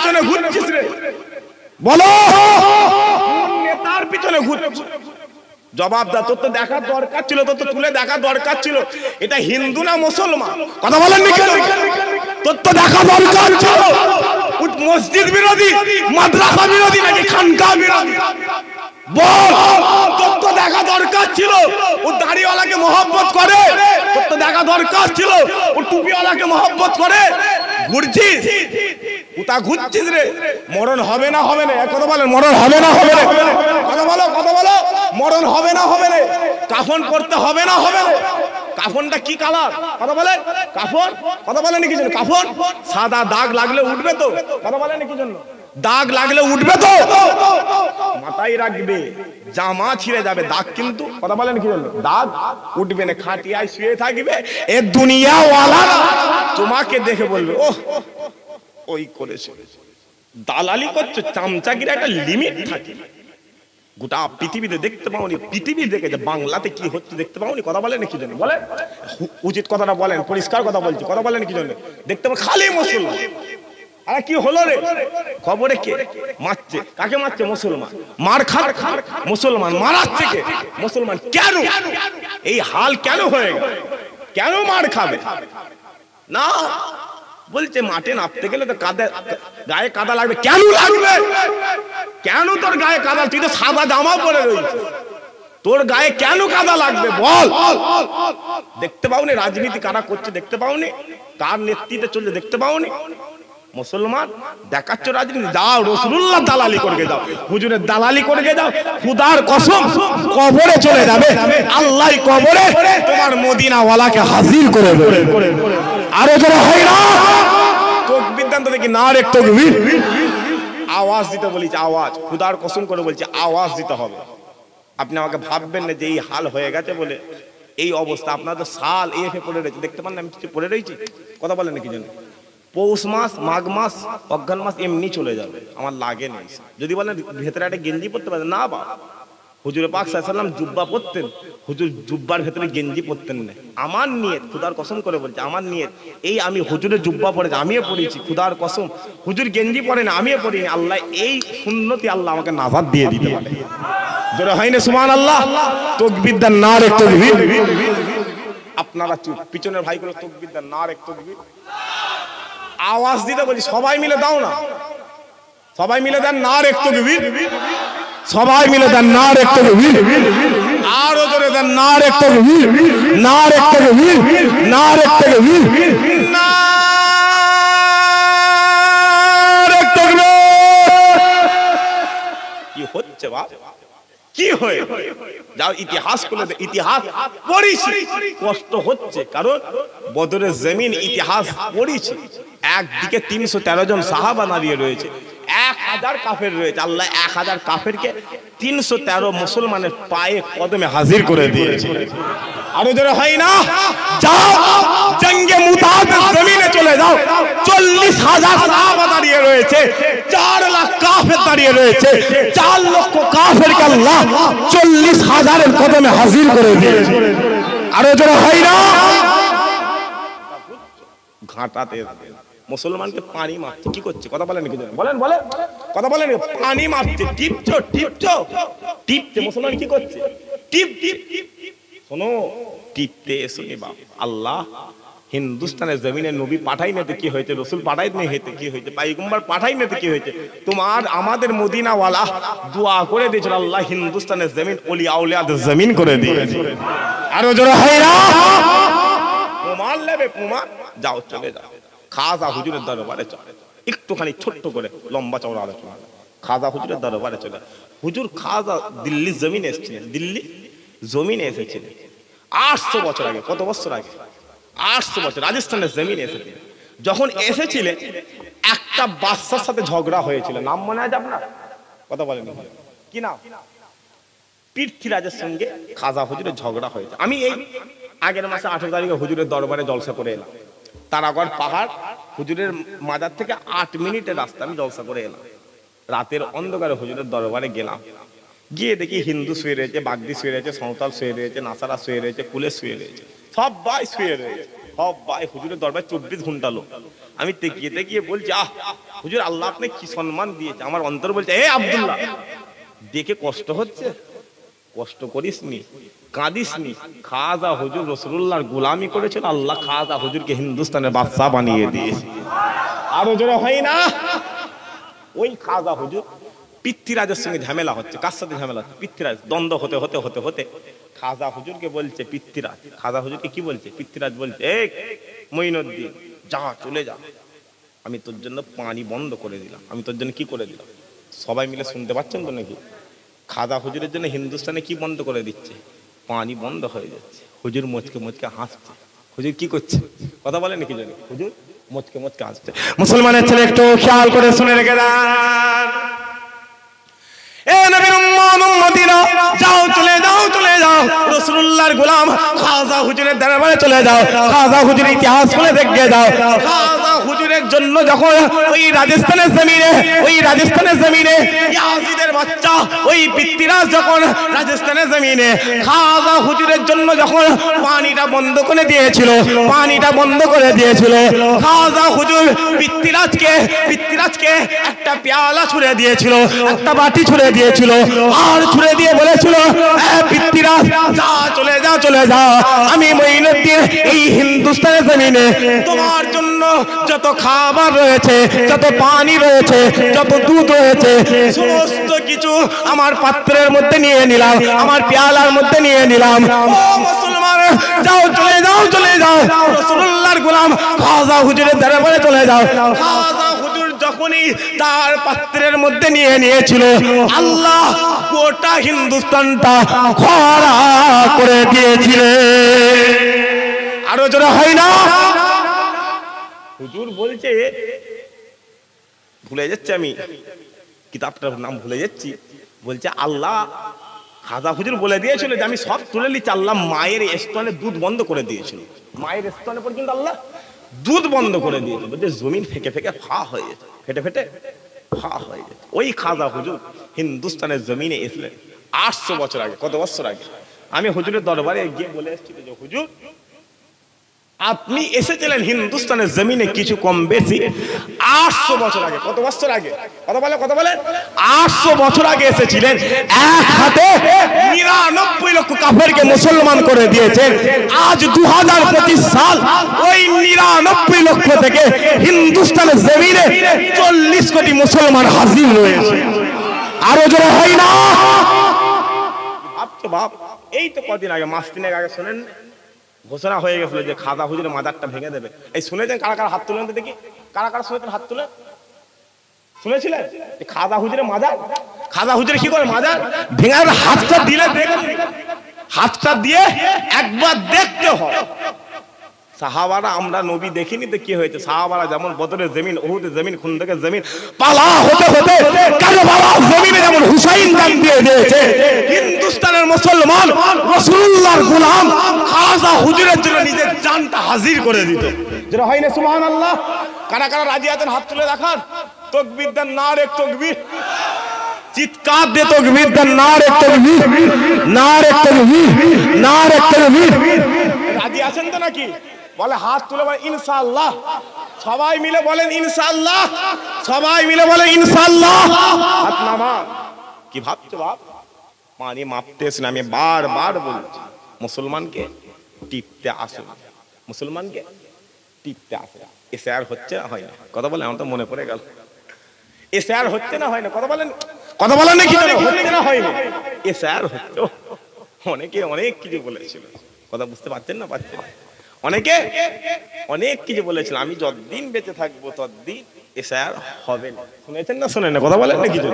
পিছনে ঘুরছিস রে? বলো, নেতার পিছনে ঘুরছিস? জবাব দা। তোর তো দেখার দরকার ছিল, তোর তো তুলে দেখার দরকার ছিল এটা হিন্দু না মুসলমান। কথা বলেন নি কেন? তোর তো দেখা দরকার ছিল মসজিদ বিরোধী, মাদ্রাসা বিরোধী নাকি খানকা বিরোধী। বল, তোর তো দেখা দরকার ছিল ও দাড়িওয়ালাকে মহব্বত করে, তোর তো দেখা দরকার ছিল ও টুপিওয়ালাকে মহব্বত করে। ঘুরছিস কোথা ঘুরছিস রে? মরণ হবে না হবে না? কথা বলেন, মরণ হবে না হবে না? কথা বলো, কথা বলো, মরণ হবে না হবে না? কাফন করতে হবে না হবে না? কাফনটা কি কালার? কথা বলেন। কাফন, কথা বলেন কি জন্য? কাফন সাদা দাগ লাগলে উঠবে তো? কথা বলেন কি জন্য? দাগ লাগলে উঠবে তো? মাথায় রাখবে, জামা ছিঁড়ে যাবে দাগ কিন্তু, কথা বলেন কি জন্য? দাগ উঠবে না। খাটিয়ায় শুয়ে থাকবে, এ দুনিয়াওয়ালা তোমাকে দেখে বলবে ও ওই করেছে। দালালি করছো, চামচাগির একটা লিমিট থাকে। গোটা পৃথিবীতে দেখতে পাওনি, পৃথিবী দেখে যে বাংলাতে কি হচ্ছে দেখতে পাওনি? কথা বলেন কি জন্য? বলেন উচিত কথাটা বলেন, পরিষ্কার কথা বলছি। কথা বলেন কি জন্য? দেখতে পাবো খালি মুসলমান। আরে কি হলো রে? খবরে কে মারছে? কাকে মারছে? মুসলমান। মার খান মুসলমান, মারাচ্ছে কে? মুসলমান। কেন এই হাল কেন হয়ে গেল? কেন মার খাবে না? বলছে মাঠে নামতে গেলে তো কাদা, গায়ে কাদা লাগবে। কেন লাগবে? কেন তোর গায়ে কাদা? তুই তো সাদা জামা পরে রয়েছিস, তোর গায়ে কেন কাদা লাগবে বল? দেখতে পাওনি রাজনীতি কারা করছে? দেখতে পাওনি কার নেতৃত্বে চলছে? দেখতে পাওনি? মুসলমান দেখাচ্ছ রাজনীতি? যাও রাসূলুল্লাহ দালালি করে যাও, হুজুরের দালালি করে যাও, খুদার কসম কবরে চলে যাবে। আল্লাহ কবরে তোমার মদিনাওয়ালাকে হাজির করে দেবে। আরো যারা হয় না তাকবীর দেন তো দেখি, না রে তাকবীর। আওয়াজ দিতে বলেছি, আওয়াজ, খুদার কসম করে বলছি আওয়াজ দিতে হবে। আপনি আমাকে ভাববেন না যে এই হাল হয়ে গেছে বলে এই অবস্থা। আপনার তো সাল এফে পড়ে রয়েছে, দেখতে পান না আমি কিছু পড়ে রয়েছি? কথা বলেন কি জানেন? পৌষ মাস, মাঘ মাস, অজ্ঞান মাস এমনি চলে যাবে, আমার লাগে নেই। যদি বলেন ভেতরে একটা গেঞ্জি পরতে পারেন, না বা হুজুরে পাক সাল্লাল্লাহু আলাইহি ওয়াসাল্লাম জুব্বা পরতেন, হুজুর জুব্বার ভেতরে গেঞ্জি পরতেন না। আমার নিয়ত, খুদার কসম করে বলছি, আমার নিয়ত এই, আমি হুজুরের জুব্বা পরেছি, আমিও পরেছি, খুদার কসম হুজুর গেঞ্জি পরেন আমিও পরিনি। আল্লাহ এই সুন্নতি আল্লাহ আমাকে নাজাত দিয়ে দিতে পারে। জোরে হয় না সুবহানাল্লাহ? তাকবীর দেন, নারে তাকবীর। আপনারা চুপ, পিছনের ভাইগুলো তাকবীর দেন, নারে তাকবীর। আওয়াজ দিতে বলি, সবাই মিলে দাও না, সবাই মিলে দেন নারে তাকবীর। সবাই মিলে দেন নারে তাকবীর। আরো জোরে দেন নারে তাকবীর, নারে তাকবীর, নারে তাকবীর, নারে তাকবীর। কি হচ্ছে বাপ? কি হয়ে যাও ইতিহাস খুলে দে, ইতিহাস পড়িছি, কষ্ট হচ্ছে কারণ বদরের জমিন ইতিহাস পড়িছি। একদিকে 313 জন সাহাবা দাঁড়িয়ে রয়েছে, 1000 কাফের রয়েছে। আল্লাহ 1000 কাফেরকে 313 মুসলমানের পায়ে কদমে হাজির করে দিয়েছে। আরো যারা হয় না, যাও জঙ্গে মুতাতে জমিনে চলে যাও, 40,000 সাহাবা দাঁড়িয়ে রয়েছে, 4 লাখ কাফের দাঁড়িয়ে রয়েছে, 4 লক্ষ কাফেরকে আল্লাহ 40,000 এর কদমে হাজির করে দিয়েছে। আরো যারা হয় না, ঘাটাতে মুসলমানকে পানি মারছে, কি করছে? কথা বলেন কি? বলেন বলেন, কথা বলেন। পানি মারছে, টিপছো টিপছো টিপছে। মুসলমান কি করছে? টিপ টিপ। শোনো, টিপতে এসোনি বাপ। আল্লাহ হিন্দুস্তানের জমিনে নবী পাঠাই নিতে কি হয়েছে, রসুল পাঠাই নিয়ে হয়েছে কি হয়েছে, পাইগম্বর পাঠাই নিতে কি হয়েছে? তোমার আমাদের মদিনাওয়ালা দোয়া করে দিয়েছিল, আল্লাহ হিন্দুস্তানের জমিন ওলি আউলিয়াদের জমিন করে দিয়েছে। আরো জোরে হয় না? প্রমাণ নেবে, প্রমাণ। যাও চলে যাও খাজা হুজুরের দরবারে চলে, একটুখানি ছোট্ট করে লম্বা চওড়া আলোচনা। খাজা হুজুরের দরবারে চলে। হুজুর খাজা দিল্লি জমিনে এসেছিলেন, দিল্লি জমিনে এসেছিলেন 800 বছর আগে। কত বছর আগে? 800 বছর। রাজস্থানের জমিনে এসেছিলেন। যখন এসেছিলেন একটা বাচ্চার সাথে ঝগড়া হয়েছিল, নাম মনে আছে আপনার? কথা বলেন কি নাম? পৃথ্বীরাজের সঙ্গে খাজা হুজুরের ঝগড়া হয়েছে। আমি এই আগের মাসে 18 তারিখে হুজুরের দরবারে জলসা করে এলাম। তারাগড় পাহাড়, হুজুরের মাজার থেকে 8 মিনিটের রাস্তা, আমি জলসা করে এলাম। রাতের অন্ধকারে হুজুরের দরবারে গেলাম, গিয়ে দেখি হিন্দু শুয়ে রয়েছে, বাগদি শুয়ে রয়েছে, সাঁওতাল শুয়ে রয়েছে, নাসারা শুয়ে রয়েছে, কুলে শুয়ে রয়েছে, সবাই শুয়ে রয়েছে। সবাই হুজুরের দরবারে 24 ঘন্টা লোক। আমি তেকিয়ে তেকিয়ে বলছি, আহ হুজুর, আল্লাহ আপনি কি সম্মান দিয়েছে। আমার অন্তর বলছে, এ আব্দুল্লাহ, দেখে কষ্ট হচ্ছে, কষ্ট করিস নি, কাঁদিস নি। খাজা হুজুর রাসূলুল্লাহর গোলামি করেছিল, আল্লাহ খাজা হুজুরকে হিন্দুস্তানের বাদশা বানিয়ে দিয়েছে। আরো জোরে হয় না? ওই খাজা হুজুর পৃথ্বীরাজের সঙ্গে ঝামেলা হচ্ছে। কার সাথে ঝামেলা হচ্ছে? পৃথ্বীরাজ। দ্বন্দ্ব হতে হতে হতে হতে খাজা হুজুরকে বলছে পৃথ্বীরাজ, খাজা হুজুরকে কি বলছে? পৃথ্বীরাজ বলছে, এই মঈনুদ্দিন, যা চলে যা, আমি তোর জন্য পানি বন্ধ করে দিলাম। আমি তোর জন্য কি করে দিলাম? সবাই মিলে শুনতে পাচ্ছেন তো নাকি? খাজা হুজুরের জন্য হিন্দুস্তানে কি বন্ধ করে দিচ্ছে? পানি বন্ধ হয়ে যাচ্ছে। হুজুর মুচকে মুচকে হাসছে। হুজুর কি করছে? কথা বলেন নাকি জানি? হুজুর মুচকে মুচকে হাসছে। মুসলমানের ছেলে একটু খেয়াল করে শুনে রেখে দেন। এ নবীর উম্মত উম্মতিরা, যাও চলে যাও চলে যাও, রাসূলুল্লাহর গোলাম খাজা হুজুরের দরবারে চলে যাও। খাজা হুজুরের ইতিহাস খুলে দেখে যাও। খাজা হুজুরের জন্য যখন ওই রাজস্থানের জমিনে ইয়াজিদের বাচ্চা ওই পৃথ্বীরাজ যখন রাজস্থানের জমিনে খাজা হুজুরের জন্য যখন পানিটা বন্ধ করে দিয়েছিল, খাজা হুজুর পৃথ্বীরাজকে একটা পেয়ালা ছুঁড়ে দিয়েছিল, একটা বাটি ছুঁড়ে দিয়েছিল, আর ছুঁড়ে দিয়ে বলেছিল, পৃথ্বীরাজ, যা চলে যা, আমি মঈনুদ্দিন এই হিন্দুস্তানের জমিনে তোমার জন্য যত খাবার রয়েছে, যত পানি রয়েছে, যত দুধ রয়েছে, সমস্ত কিছু আমার পাত্রের মধ্যে নিয়ে নিলাম, আমার পেয়ালার মধ্যে নিয়ে নিলাম। ও মুসলমান, যাও চলে যাও, রাসূলুল্লাহর গোলাম খাজা হুজুরের দরবারে চলে যাও। খাজা হুজুর যখনই তার পাত্রের মধ্যে নিয়ে নিয়েছিল, আল্লাহ গোটা হিন্দুস্তানটা খরা করে দিয়েছিলেন। আরো জোরে হয় না? হুজুর বলছে, ভুলে যাচ্ছে, আমি কিতাবটার নাম ভুলে যাচ্ছি, বলছে আল্লাহ খাজা হুজুর বলে দিয়েছিল যে আমি সব তুলে নিচ্ছি। আল্লাহ মায়ের স্তনে দুধ বন্ধ করে দিয়েছিল, মায়ের স্তনে পর্যন্ত আল্লাহ দুধ বন্ধ করে দিয়েছিল। বলছে জমিন ফেকে ফেকে ফা হয়ে যেত, ফেটে ফেটে ফা হয়ে যেত। ওই খাজা হুজুর হিন্দুস্তানের জমিনে এসলেন 800 বছর আগে। কত বছর আগে? আমি হুজুরের দরবারে গিয়ে বলে এসেছি যে হুজুর, আপনি এসেছিলেন হিন্দুস্তানের জমিনে কিছু কম বেশি 800 বছর আগে। কত বছর আগে? কথা বলে 800 বছর আগে এসেছিলেন। এক হাতে 99 লক্ষ কাফেরকে মুসলমান করে দিয়েছেন। আজ 2025 সাল, ওই 99 লক্ষ থেকে হিন্দুস্তানের জমিনে 40 কোটি মুসলমান হাজির রয়েছে। আরো জোরে হয় না? ভাবছো বাপ, এই তো কদিন আগে, মাস 3 আগে শোনেন ঘোষণা হয়ে গেছিল যে খাজা হুজুরের মাজারটা ভেঙে দেবে। এই শুনেছেন? কারা কারা হাত তুলেন তো দেখি, কারা কারা শুনেছেন? হাত তুলে শুনেছিলেন যে খাজা হুজুরের মাজার, খাজা হুজুরে কি করে মাজার ভেঙে? হাতটা দিলে দেখেন, হাতটা দিয়ে একবার দেখতে হয়। সাহাবারা, আমরা নবী দেখিনি তো কি হয়েছে? সাহাবারা যেমন বদরের জমিন, উহুদের জমিন, খুন্দকের জমিন পালা হতে হতে কারবালার জমিনে যেমন হুসাইন জান দিয়ে দিয়েছে, হিন্দুস্তানের মুসলমান রাসূলুল্লাহর গোলাম খাজা হুজুরের জন্য নিজের জানটা হাজির করে দিত। যেটা হয় না? সুবহানাল্লাহ। কারা কারা রাজি আছেন? হাত তুলে দেখান। তাকবীর দেন, নারে তাকবীর, চিৎকার দিয়ে তাকবীর দেন, নারে তাকবীর, নারে তাকবীর, নারে তাকবীর। রাজি আছেন তো নাকি? বলে হাত তুলে বলে ইনশাআল্লাহ। সবাই মিলে বলেন ইনশাআল্লাহ, সবাই মিলে বলেন ইনশাআল্লাহ। হাত নামান। কি ভাবছো বাপ? পানি মাপতেছ না। আমি বারবার বলছি মুসলমানকে টিপতে আসুন, মুসলমানকে টিপতে আসুন। এসে আর হচ্ছে না, হয় না? কথা বলেন, আমার তো মনে পড়ে গেল। এসে আর হচ্ছে না, হয় না? কথা বলেন নাকি? হচ্ছে না, হয় না? এসে আর হচ্ছে। অনেকে অনেক কিছু বলেছিল, কথা বুঝতে পারছেন না? পারছেন? অনেকে অনেক কিছু বলেছিল, আমি যতদিন বেঁচে থাকবো ততদিন এসে আর হবে না। শুনেছেন না? শোনেন না? কথা বলেন না কিছু?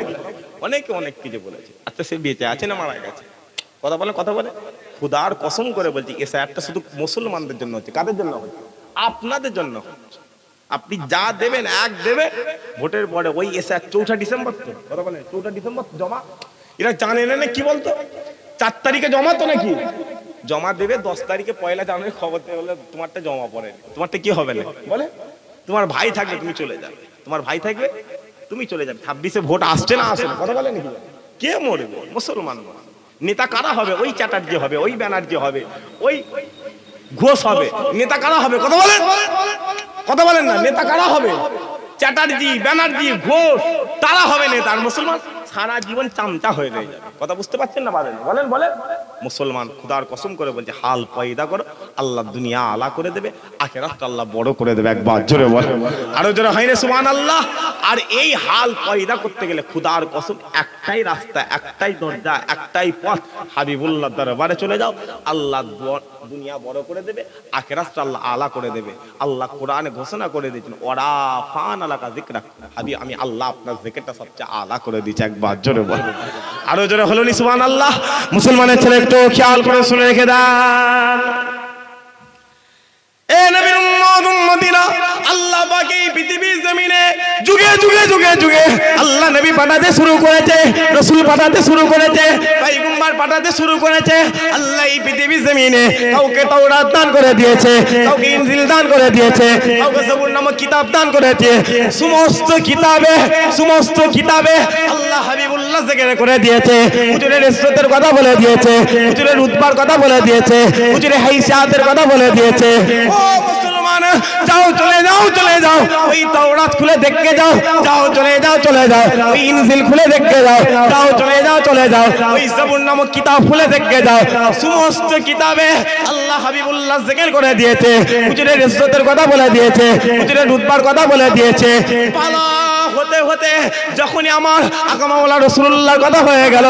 অনেকে অনেক কিছু বলেছে। আচ্ছা, সে বেঁচে আছে না মারা গেছে? কথা বলে খুদার কসম করে বলছি, এসে একটা শুধু মুসলমানদের জন্য হচ্ছে। কাদের জন্য হচ্ছে? আপনাদের জন্য হচ্ছে। আপনি যা দেবেন, এক দেবে ভোটের পরে ওই এসে 4 ডিসেম্বর তো, কথা বলেন 4 ডিসেম্বর জমা। এরা জানে না কি বলতো? 4 তারিখে জমা তো নাকি? জমা দেবে 10 তারিখে, 1 জানুয়ারি খবর দেবে বলে তোমারটা জমা পড়ে। তোমারটা কি হবে না? বলে তোমার ভাই থাকবে তুমি চলে যাবে, তোমার ভাই থাকবে তুমি চলে যাবে। 26-এ ভোট আসছে না আসে না? কথা বলে নাকি? কে মরবে? মুসলমান। নেতা কারা হবে? ওই চ্যাটার্জি হবে, ওই ব্যানার্জি হবে, ওই ঘোষ হবে। নেতা কারা হবে? কথা বলেন, কথা বলেন না। নেতা কারা হবে? চ্যাটার্জি, ব্যানার্জি, ঘোষ, তারা হবে নেতা। আর মুসলমান সারা জীবন চামচা হয়ে রয়ে যাবে। কথা বুঝতে পারছেন না? বলেন বলেন বলেন। মুসলমান খুদার কসম করে বলছে হাল পয়দা করো, আল্লাহ দুনিয়া আলা করে দেবে, আখিরাত আল্লাহ বড় করে দেবে। একবার জোরে বলেন, আরো জোরে হয় না সুবহানাল্লাহ। আর এই হাল পয়দা করতে গেলে খুদার কসম একটাই রাস্তা, একটাই দরজা, একটাই পথ, হাবিবুল্লাহ দরবারে চলে যাও, আল্লাহ দুনিয়া বড় করে দেবে, আখিরাত আল্লাহ আলা করে দেবে। আল্লাহ কোরআনে ঘোষণা করে দিয়েছেন ওরা ফান আলাকা যিকরা, হাবিব আমি আল্লাহ আপনার জিকিরটা সবচেয়ে আলা করে দিয়েছি। একবার জোরে বল, আরো জোরে হলো নি সুবহানাল্লাহ। মুসলমানের ছেলে একটু খেয়াল করে শুনে রেখে দেন, এ নবীর উম্মত উম্মতিরা, আল্লাহ পাক এই পৃথিবীর জমিনে যুগে যুগে যুগে যুগে আল্লাহ নবী পাঠাতে শুরু করেছে, রাসূল পাঠাতে শুরু করেছে, পয়গম্বর পাঠাতে শুরু করেছে। আল্লাহ এই পৃথিবীর জমিনে কাউকে তাওরাত দান করে দিয়েছে, কাউকে ইনজিল দান করে দিয়েছে, কাউকে জবুর নামক কিতাব দান করেছে। সমস্ত কিতাবে আল্লাহ হাবিবুল্লাহ জিকির করে দিয়েছে, হুজুরের ইজ্জতের কথা বলে দিয়েছে, হুজুরের রুতবার কথা বলে দিয়েছে, হুজুরের হাইসিয়াতের কথা বলে দিয়েছে। ও মুসলমান, যাও চলে যাও চলে যাও, ওই তাওরাত খুলে দেখে যাও, যাও চলে যাও চলে যাও, ওই ইনজিল খুলে দেখে যাও, যাও চলে যাও চলে যাও, ওই জবুর নামক কিতাব খুলে দেখে যাও। সমস্ত কিতাবে আল্লাহ হাবিবুল্লাহ জিকির করে দিয়েছে, হুজুরের ইজ্জতের কথা বলে দিয়েছে, হুজুরের রুতবার কথা বলে দিয়েছে। পালা হতে হতে যখনই আমার আকা মাওলা রাসূলুল্লাহর কথা হয়ে গেল,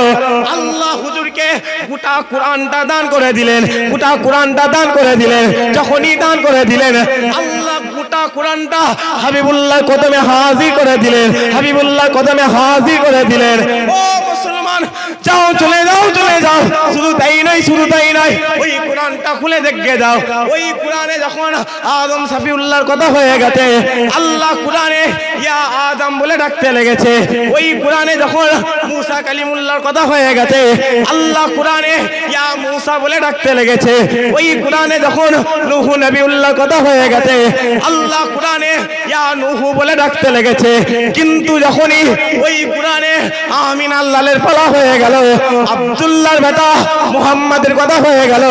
আল্লাহ হুজুরকে গোটা কোরআনটা দান করে দিলেন, গোটা কোরআনটা দান করে দিলেন। যখনই দান করে দিলেন, আল্লাহ গোটা কোরআনটা হাবিবুল্লাহ কদমে হাজির করে দিলেন, হাবিবুল্লাহ কদমে হাজির করে দিলেন। ও মুসলমান, যাও চলে যাও চলে যাও, শুধু তাই নয়, শুধু তাই নয়, ওই কোরআনটা খুলে দেখে যাও। ওই কোরআনে যখন আদম সাফিউল্লাহর কথা হয়ে গেছে, আল্লাহ কোরআনে ইয়া আদম বলে ডাকতে লেগেছে। ওই কোরআনে যখন মুসা কালিমুল্লাহর কথা হয়ে গেছে, আল্লাহ কোরআনে ইয়া মুসা বলে ডাকতে লেগেছে। ওই কোরআনে যখন নূহ নবিউল্লাহর কথা হয়ে গেছে, আল্লাহ কোরআনে ইয়া নূহ বলে ডাকতে লেগেছে। কিন্তু যখনই ওই কোরআনে আমিন আল্লাহর পালা হয়ে গেল, আব্দুল্লাহর বেটা মুহাম্মাদের কথা হয়ে গেল,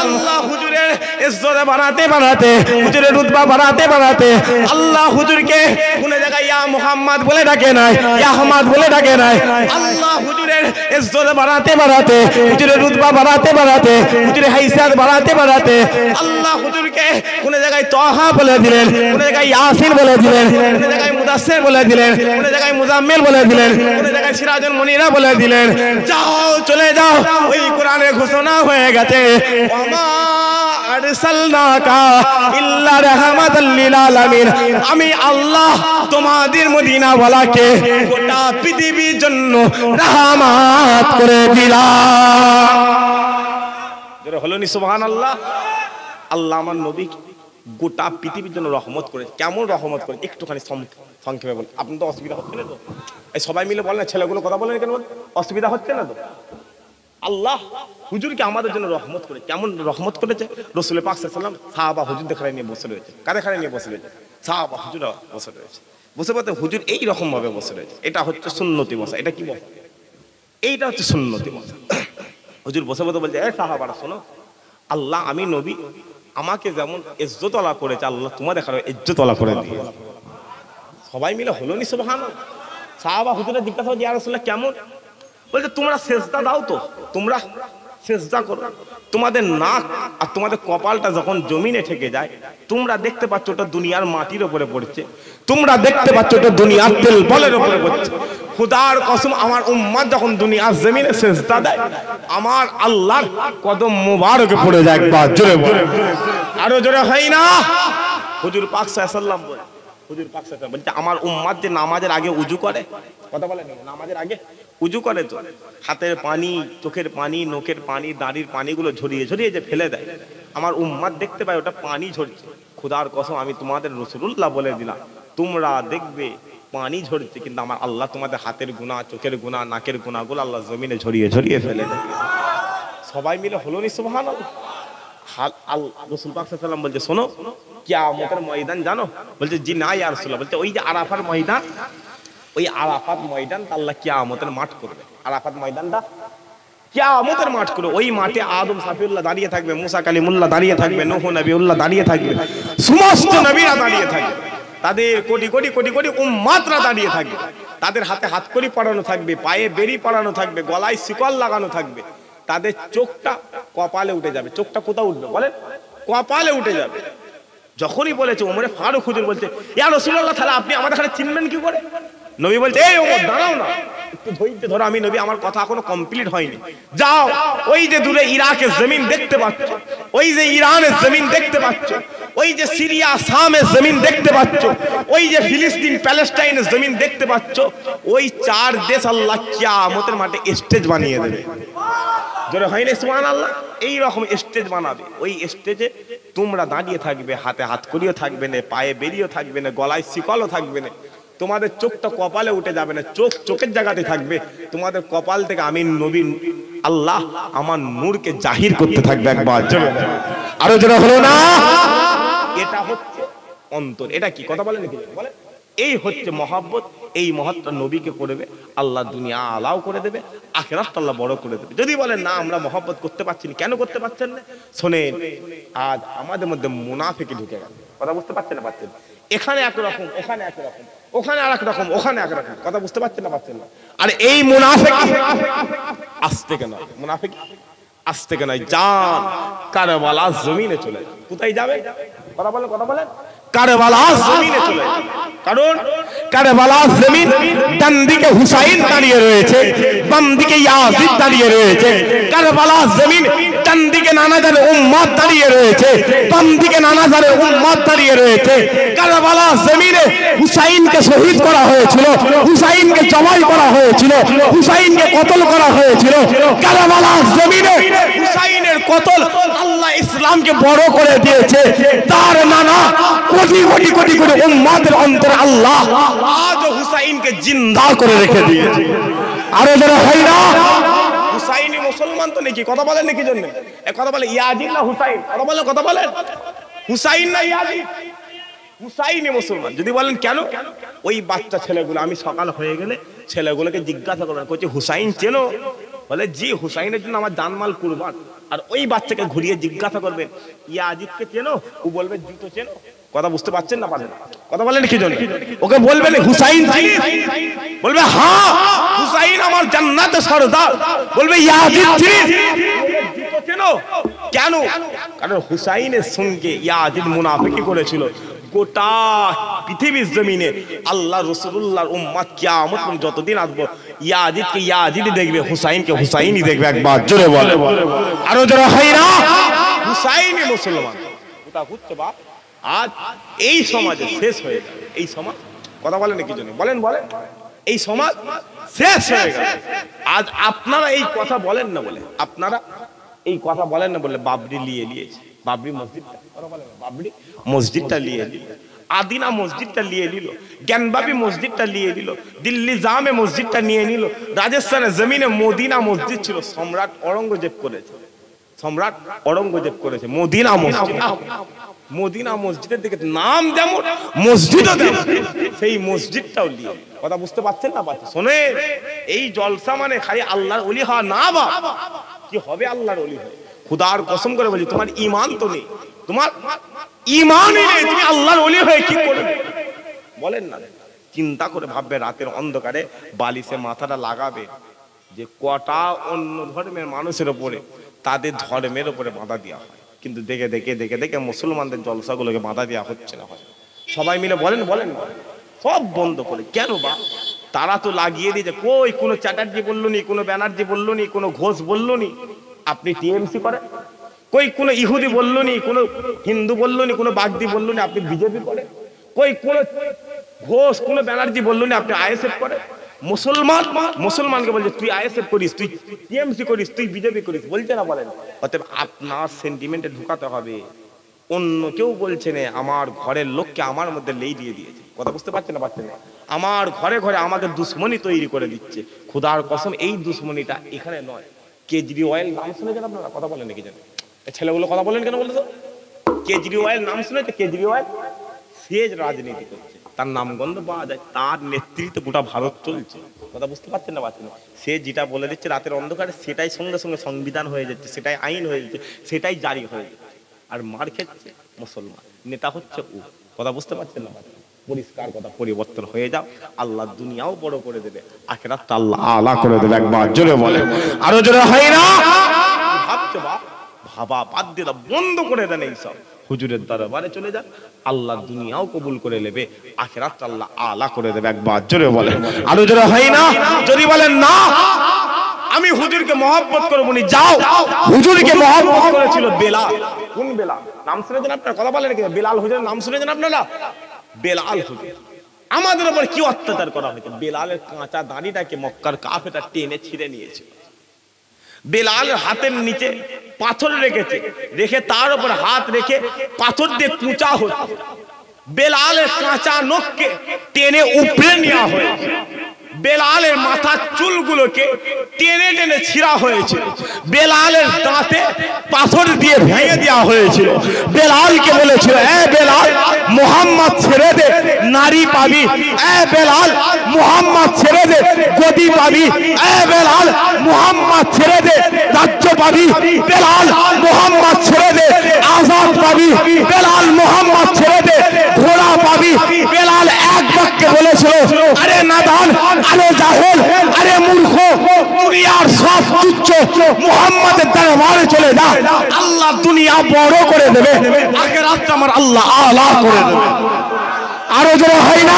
আল্লাহ হুজুরের ইজ্জত বাড়াতে বাড়াতে, হুজুরের রুতবা বাড়াতে বাড়াতে, আল্লাহ হুজুরকে কোন জায়গায় ইয়া মুহাম্মদ বলে ডাকে নাই, ইয়া আহমদ বলে ডাকে নাই। আল্লাহ হুজুরের ইজ্জত বাড়াতে বাড়াতে, হুজুরের রুতবা বাড়াতে বাড়াতে, হুজুরের হাইসিয়াত বাড়াতে বাড়াতে, আল্লাহ হুজুরকে কোন জায়গায় তাহা বলে দিলেন, কোন জায়গায় ইয়াসিন বলে দিলেন, কোন জায়গায় মুদাসসির বলে দিলেন, কোন জায়গায় মুজাম্মিল বলে দিলেন, কোন জায়গায় সিরাজুল মুনিরা বলে দিলেন। যাও চলে যাও, ওই কোরআনে ঘোষণা হয়ে গেছে ওমা আরসালনাকা ইল্লা রাহমাতাল লিল আলামিন, আমি আল্লাহ তোমাদের মদিনা ওয়ালাকে গোটা পৃথিবীর জন্য রহমত করে দিলাম। জোরে হলো নি সুবহানাল্লাহ। আল্লাহ আমার নবী গোটা পৃথিবীর জন্য রহমত করে। কেমন রহমত করে একটুখানি সংক্ষেপে বল। আপনি তো অসুবিধা হচ্ছে না তো? এই সবাই মিলে বলেন, ছেলেগুলো কথা বলেন কেন? অসুবিধা হচ্ছে না তো? আল্লাহ হুজুরকে আমাদের জন্য রহমত করে। কেমন রহমত করেছে? রাসূল পাক সাল্লাল্লাহু আলাইহি ওয়াসাল্লাম সাহাবা হুজুর দেখায় নিয়ে বসে রয়েছে। কারে খাড়ে নিয়ে বসে রয়েছে? সাহাবা হুজুর বসে রয়েছে। বসে বলতে হুজুর এই রকম ভাবে বসে রয়েছে। এটা হচ্ছে সুন্নতি বসা। এটা কি বসা? এইটা হচ্ছে সুন্নতি বসা। হুজুর বসে বলতে বলছে, এ সাহাবারা শোনো, আল্লাহ আমি নবী আমাকে যেমন ইজ্জত ওয়ালা করেছে, আল্লাহ তোমাদের খারাপ ইজ্জত ওয়ালা করে দিয়ে। সবাই মিলে হলো নি সুবহানাল্লাহ। সাহাবা হুজুরের জিজ্ঞাসা করছে, ইয়া রাসূলুল্লাহ কেমন? বলছে তোমরা সেজদা দাও তো, তোমরা সেজদা করো, তোমাদের নাক আর তোমাদের কপালটা যখন জমিনে ঠেকে যায়, তোমরা দেখতে পাচ্ছ ওটা দুনিয়ার মাটির উপরে পড়ছে, তোমরা দেখতে পাচ্ছ ওটা দুনিয়ার তেল বলের উপরে পড়ছে। খুদার কসম, আমার উম্মত যখন দুনিয়ার জমিনে সেজদা দেয়, আমার আল্লাহর কদম মুবারকে পড়ে যায়। একবার জোরে বলে, আরো জোরে হয় না? হুজুর পাক সাল্লাল্লাহু আলাইহি ওয়াসাল্লাম বলে, হুজুর পাক সাল্লাল্লাহু আলাইহি ওয়াসাল্লাম বলতে আমার উম্মত যে নামাজের আগে উযু করে, কথা বলেন, নামাজের আগে উযু করে তো হাতের পানি, চোখের পানি, নখের পানি, দাড়ির পানিগুলো ঝরিয়ে ঝরিয়ে যে ফেলে দেয়, আমার উম্মত দেখতে পায় ওটা পানি ঝরছে। খুদার কসম আমি তোমাদের রাসূলুল্লাহ বলে দিলাম, তোমরা দেখবে পানি ঝরছে, কিন্তু আমার আল্লাহ তোমাদের হাতের গুনাহ, চোখের গুনাহ, নাকের গুনাহগুলো আল্লাহ জমিনে ঝরিয়ে ঝরিয়ে ফেলে দেয়। সবাই মিলে হলো নি সুবহানাল্লাহ। রাসূল পাক সাল্লাল্লাহু আলাইহি ওয়াসাল্লাম বলছে, শোনো কিয়ামতের ময়দান জানো? বলছে জি না ইয়া রাসূলুল্লাহ। বলছে ওই যে আরাফার ময়দান, ওই আরাফাত ময়দান আল্লাহ কিয়ামতের মাঠ করবে। আরাফাত ময়দানটা কিয়ামতের মাঠ করে ওই মাঠে আদম সাফিউল্লাহ দাঁড়িয়ে থাকবে, মুসা কালিমুল্লাহ দাঁড়িয়ে থাকবে, নূহ নবিউল্লাহ দাঁড়িয়ে থাকবে, সমস্ত নবীরা দাঁড়িয়ে থাকবে, তাদের কোটি কোটি কোটি কোটি উম্মাতরা দাঁড়িয়ে থাকবে, তাদের হাতে হাতকড়ি পরানো থাকবে, পায়ে বেরি পরানো থাকবে, গলায় শিকল লাগানো থাকবে, তাদের চোখটা কপালে উঠে যাবে। চোখটা কোথাও উঠবে বলেন? কপালে উঠে যাবে। যখনই বলেছে ওমরে ফারুক হুজুর বলছে, ইয়া রাসূলুল্লাহ তাআলা আপনি আমাদের এখানে চিনবেন কি করে? নবী বলছে, এই ওমর দাঁড়াও না, একটু ধৈর্য ধরো, আমি নবী, আমার কথা এখনো কমপ্লিট হয়নি। যাও, ওই যে দূরে ইরাকের জমিন দেখতে পাচ্ছ, ওই যে ইরানের জমিন দেখতে পাচ্ছ, ওই যে সিরিয়া শামের জমিন দেখতে পাচ্ছ, ওই যে ফিলিস্তিন প্যালেস্টাইনের জমিন দেখতে পাচ্ছ, ওই 4 দেশ আল্লাহ কিয়ামতের মাঠে স্টেজ বানিয়ে দেবে। জোরে হয়নি সুবহানাল্লাহ? এই রকম স্টেজ বানাবে। ওই স্টেজে তোমরা দাঁড়িয়ে থাকবে, হাতে হাতকড়িও থাকবে না, পায়ে বেরিয়েও থাকবে না, গলায় শিকলও থাকবে না, তোমাদের চোখটা কপালে উঠে যাবে না, চোখ চোখের জায়গাতে থাকবে, তোমাদের কপাল থেকে আমি নবী আল্লাহ আমার নূরকে জাহির করতে থাকবে। একবার জোরে আরো জোরে হলো না? এটা হচ্ছে অন্তর। এটা কি কথা বলেন নাকি? বলেন। এই হচ্ছে মহব্বত। এই মহত্বটা নবীকে করবে আল্লাহ, দুনিয়া আলাও করে দেবে, আখিরাত আল্লাহ বড় করে দেবে। যদি বলেন না আমরা মহব্বত করতে পারছি না, কেন করতে পারছেন না? শোনেন, আজ আমাদের মধ্যে মুনাফিকি ঢুকে গেল। কথা বুঝতে পারছেন না? পারছেন? এখানে একরকম, ওখানে একরকম, ওখানে আরেক রকম, ওখানে একরকম। কথা বুঝতে পারছেন না? পারছেন না? আর এই মুনাফিকি আসতে কেন? মুনাফিকি আসতে কেন? জান কারবালা জমিনে চলে যাবে। কোথায় যাবে? কথা বলেন, কথা বলেন। কারবালা জমিনে চলে যাবে। কারণ কারবালা জমিন, ডান দিকে হুসাইন দাঁড়িয়ে রয়েছে, বাম দিকে ইয়াজিদ দাঁড়িয়ে রয়েছে। কারবালা জমিন, ডান দিকে নানাজারে উম্মত দাঁড়িয়ে রয়েছে, বাম দিকে নানাজারে উম্মত দাঁড়িয়ে রয়েছে। কারবালা জমিনে হুসাইনকে শহীদ করা হয়েছিল, হুসাইনকে জবাই করা হয়েছিল, হুসাইনকে কতল করা হয়েছিল। কারবালা জমিনে হুসাইনের কতল আল্লাহ ইসলামকে বড় করে দিয়েছে। তার নানা কোটি কোটি কোটি কোটি উম্মতের অন্তরে আল্লাহ আজ হুসাইনকে জিন্দা করে রেখে দিয়েছে। আরো যারা হয় না হুসাইনি মুসলমান তো নাকি? কথা বলেন নাকি? জন্য কথা বলে ইয়াজিদ না হুসাইন? কথা বলেন, কথা বলেন। হুসাইন না ইয়াজিদ? হুসাইনি মুসলমান। যদি বলেন কেন? ওই বাচ্চা ছেলেগুলো, আমি সকাল হয়ে গেলে ছেলেগুলোকে জিজ্ঞাসা করবেন, করছে হুসাইন চেনো? বলে জি, হুসাইনের জন্য আমার জানমাল কুরবান। আর ওই বাচ্চাকে ঘুরিয়ে জিজ্ঞাসা করবেন ইয়াজিদকে চেনো? ও বলবে জি তো চেনো। কথা বুঝতে পারছেন না? পারেন? কথা বলেন কি জন্য? ওকে বলবেন হুসাইন চিনিস? বলবে হ্যাঁ, হুসাইন আমার জান্নাতের সরদার। বলবে ইয়াজিদ চিনিস? জি তো চেনো। কেন? কারণ হুসাইনের সঙ্গে ইয়াজিদ মুনাফিকি করেছিল। গোটা পৃথিবীর জমিনে আল্লাহ রাসূলুল্লাহর উম্মত কিয়ামত পর্যন্ত যতদিন আসবে ইয়াজিদকে ইয়াজিদই দেখবে, হুসাইনকে হুসাইনই দেখবে। একবার জোরে বলে, আরো জোরে হয় না? হুসাইনি মুসলমান। ওটা হচ্ছে বাপ আজ এই সমাজে শেষ হয়ে যাবে। এই সমাজ, কথা বলেন কি জন্য? বলেন, বলেন। এই সমাজ শেষ হয়ে গেল। আজ আপনারা এই কথা বলেন না বলে, আপনারা এই কথা বলেন না বলে বাবরি নিয়ে নিয়েছে। বাবরি মসজিদটা, কথা বলেন, বাবরি মসজিদটা নিয়ে নিল, আদিনা মসজিদটা নিয়ে নিল, জ্ঞানবাপী মসজিদটা নিয়ে নিল, দিল্লি জামে মসজিদটা নিয়ে নিল, রাজস্থানের জমিনে মদিনা মসজিদ ছিল, সম্রাট অরঙ্গজেব করেছে, সম্রাট অরঙ্গজেব করেছে মদিনা মসজিদ। মদিনা মসজিদের দিকে নাম যেমন, মসজিদও তেমন, সেই মসজিদটাও নিয়ে। কথা বুঝতে পারছেন না? পাচ্ছেন? শোনে, এই জলসা মানে খালি আল্লাহর ওলি হওয়া না, বা কি হবে আল্লাহর ওলি হয়ে? খুদার কসম করে বলি, তোমার ঈমান তো নেই, তোমার ঈমানই নেই, তুমি আল্লাহর ওলি হয়ে কি করবে? বলেন না। চিন্তা করে ভাববে, রাতের অন্ধকারে বালিশে মাথাটা লাগাবে যে কটা অন্য ধর্মের মানুষের উপরে, তাদের ধর্মের উপরে বাধা দেওয়া হয়, কিন্তু দেখে দেখে দেখে দেখে মুসলমানদের জলসাগুলোকে বাধা দেওয়া হচ্ছে না। সবাই মিলে বলেন, বলেন, সব বন্ধ করে। কেন বা? তারা তো লাগিয়ে দিয়েছে। কই কোনো চ্যাটার্জি বললো নি, কোনো ব্যানার্জি বললো নি, কোনো ঘোষ বললো নি আপনি টিএমসি করেন? কই কোনো ইহুদি বললো নি, কোনো হিন্দু বললো নি, কোনো বাগদি বললো নি আপনি বিজেপি করেন? কই কোনো ঘোষ, কোনো ব্যানার্জি বললো নি আপনি আইএসএফ করেন? মুসলমান মুসলমানকে বলছে তুই আইএসএফ করিস, তুই টিএমসি করিস, তুই বিজেপি করিস, বলছে না? বলেন। অতএব আপনার সেন্টিমেন্টে ঢুকাতে হবে। অন্য কেউ বলছে না, আমার ঘরের লোককে আমার মধ্যে লেই দিয়ে দিয়েছে। কথা বুঝতে পারছেন না? পারছেন না? আমার ঘরে ঘরে আমাকে দুশ্মনী তৈরি করে দিচ্ছে। খুদার কসম, এই দুশ্মনীটা এখানে নয়। কেজরিওয়াল নাম শুনেছেন আপনারা? কথা বলেন নাকি জানেন? ছেলেগুলো কথা বলেন কেন বলতো? কেজরিওয়াল নাম শুনেছে? কেজরিওয়াল সে রাজনীতি করছে। তার নামগন্ধ পাওয়া যায়, তার নেতৃত্বে গোটা ভারত চলছে। কথা বুঝতে পারছেন না পারছেন? সে যেটা বলে দিচ্ছে রাতের অন্ধকারে, সেটাই সঙ্গে সঙ্গে সংবিধান হয়ে যাচ্ছে, সেটাই আইন হয়ে যাচ্ছে, সেটাই জারি হয়ে যাচ্ছে। আর মার খেচ্ছে মুসলমান, নেতা হচ্ছে ও। কথা বুঝতে পারছেন না? পরিষ্কার কথা, পরিবর্তন হয়ে যাও, আল্লাহ দুনিয়াও বড় করে দেবে, আখিরাতটা আল্লাহ আলা করে দেবে। একবার জোরে বলে, আরো জোরে হয় না? ভাবছো বাপ, ভাবা বাদ দিয়ে দাও, বন্ধ করে দেন এইসব। হুজুরের দরবারে চলে যান, আল্লাহ দুনিয়াও কবুল করে নেবে, আখিরাতটা আল্লাহ আলা করে দেবে। একবার জোরে বলে, আরো জোরে হয় না? যদি বলেন না আমি হুজুরকে মহব্বত করবো নি, যাও, হুজুরকে মহব্বত করেছিল বেলাল। কোন বেলাল? নাম শুনেছেন আপনারা? কথা বলেন কি? বেলাল হুজুরের নাম শুনেছেন আপনারা? বেলাল হুজুর আমাদের উপর কি অত্যাচার করা হয়েছে। বেলালের কাঁচা দাড়িটাকে মক্কার কাফেররা টেনে ছিঁড়ে নিয়েছিল। বেলালের হাতের নিচে পাথর রেখেছে, রেখে তার উপর হাত রেখে পাথর দিয়ে কুঁচা হচ্ছে। বেলালের কাঁচা নখকে টেনে উপড়ে নেওয়া হয়েছে। বেলালের মাথার চুলগুলোকে টেনে টেনে ছিঁড়া হয়েছিল। বেলালের দাঁতে পাথর দিয়ে ভেঙে দেওয়া হয়েছিল। বেলালকে বলেছিল, এ বেলাল, মুহাম্মদ ছেড়ে দে, নারী পাবি। এ বেলাল, মুহাম্মদ ছেড়ে দে, গদি পাবি। এ বেলাল, মুহাম্মদ ছেড়ে দে, রাজ্য পাবি। বেলাল, মুহাম্মদ ছেড়ে দে, আজাদ পাবি। বেলাল, মুহাম্মদ ছেড়ে দে, ঘোড়া পাবি। বেলাল এক বাক্যে বলেছিল, আরে নাদান, আরে জাহেল, আরে মূর্খ, দুনিয়ার সব তুচ্ছ, মুহাম্মাদের দরবারে চলে যা, আল্লাহ দুনিয়া বড় করে দেবে, আখিরাতটা আমার আল্লাহ আলা করে দেবে। আরো জোরে হয় না?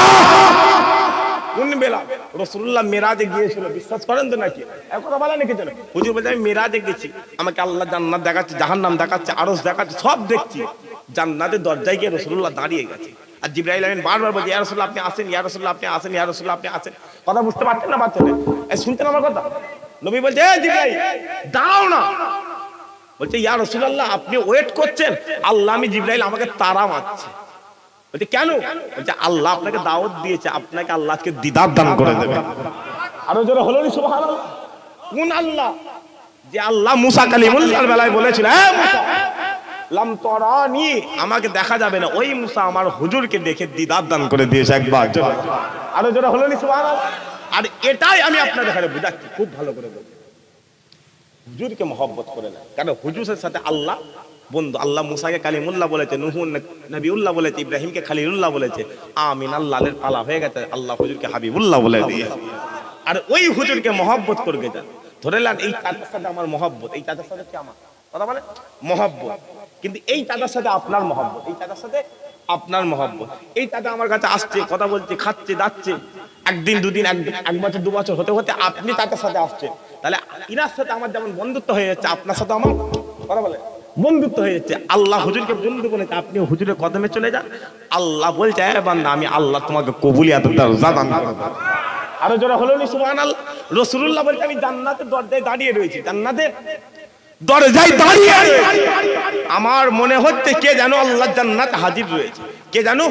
কোন বেলা? রাসূলুল্লাহ মেরাজে গিয়েছিল, বিশ্বাস করেন তো নাকি? এক কথা বলা নাকি জানো? হুজুর বলছে আমি মেরাজে গেছি, আমাকে আল্লাহ জান্নাত দেখাচ্ছে, জাহান্নাম দেখাচ্ছে, আরশ দেখাচ্ছে, সব দেখছি। জান্নাতের দরজায় গিয়ে রাসূলুল্লাহ দাঁড়িয়ে গেছে, আর জিবরাইল আমিন বারবার বলছে, ইয়া রাসূলুল্লাহ আপনি আসেন, ইয়া রাসূলুল্লাহ আপনি আসেন, ইয়া রাসূলুল্লাহ আপনি আসেন। কথা বুঝতে পারছেন না পারছেন? এই শুনতেন আমার কথা? নবী বলছে, এ জিবরাইল দাঁড়াও না। বলছে, ইয়া রাসূলুল্লাহ আপনি ওয়েট করছেন, আল্লাহ আমি জিবরাইল আমাকে তাড়া মারছে। বলছে কেন? বলছে আল্লাহ আপনাকে দাওয়াত দিয়েছে, আপনাকে আল্লাহ আজকে দিদার দান করে দেবে। আরো জোরে হলো নি সুবহানাল্লাহ? কোন আল্লাহ? যে আল্লাহ মুসা কালিমুল্লাহর বেলায় বলেছিল, এ মুসা লাম তারানি, আমাকে দেখা যাবে না, ওই মুসা আমার হুজুরকে দেখে দিদার দান করে দিয়েছে। একবার জোরে, আরো জোরে হলো নি সুবহানাল্লাহ? আর এটাই আমি আপনাদের এখানে বুঝাচ্ছি, খুব ভালো করে বলছি, হুজুরকে মহব্বত করে না। কারণ হুজুরের সাথে আল্লাহ বন্ধু। আল্লাহ মুসাকে কালিমুল্লাহ বলেছে, নূহ নবিউল্লাহ বলেছে, ইব্রাহিমকে খলিলুল্লাহ বলেছে, আমিন আল্লাহর পালা হয়ে গেছে, আল্লাহ হুজুরকে হাবিবুল্লাহ বলে দিয়ে। আর ওই হুজুরকে মহব্বত করবে যান, ধরে নেন এই চাচার সাথে আমার মহব্বত, এই চাচার সাথে কি আমার কথা বলে মহব্বত, কিন্তু এই চাচার সাথে আপনার মহব্বত, এই চাচার সাথে আপনার মহব্বত। এই চাচা আমার কাছে আসছে, কথা বলছে, খাচ্ছে, যাচ্ছে, একদিন দুদিন, এক বছর দু বছর হতে হতে আপনি চাচার সাথে আসছেন, তাহলে ইনার সাথে আমার যেমন বন্ধুত্ব হয়ে যাচ্ছে, আপনার সাথে আমার কথা বলে বন্ধুত্ব হয়ে যাচ্ছে। আল্লাহ হুজুরকে বন্ধু বলেছে, আপনি হুজুরের কদমে চলে যান, আল্লাহ বলছে, এ বান্দা আমি আল্লাহ তোমাকে কবুলিয়াতের দরজা দান করব। আরো জোরে হলো নি সুবহানাল্লাহ? রাসূলুল্লাহ বলছে আমি জান্নাতের দরজায় দাঁড়িয়ে রয়েছি, জান্নাতের দরজায় দাঁড়িয়ে রয়েছি, আমার মনে হচ্ছে কে জানো আল্লাহ জান্নাতে হাজির রয়েছে, কে জানো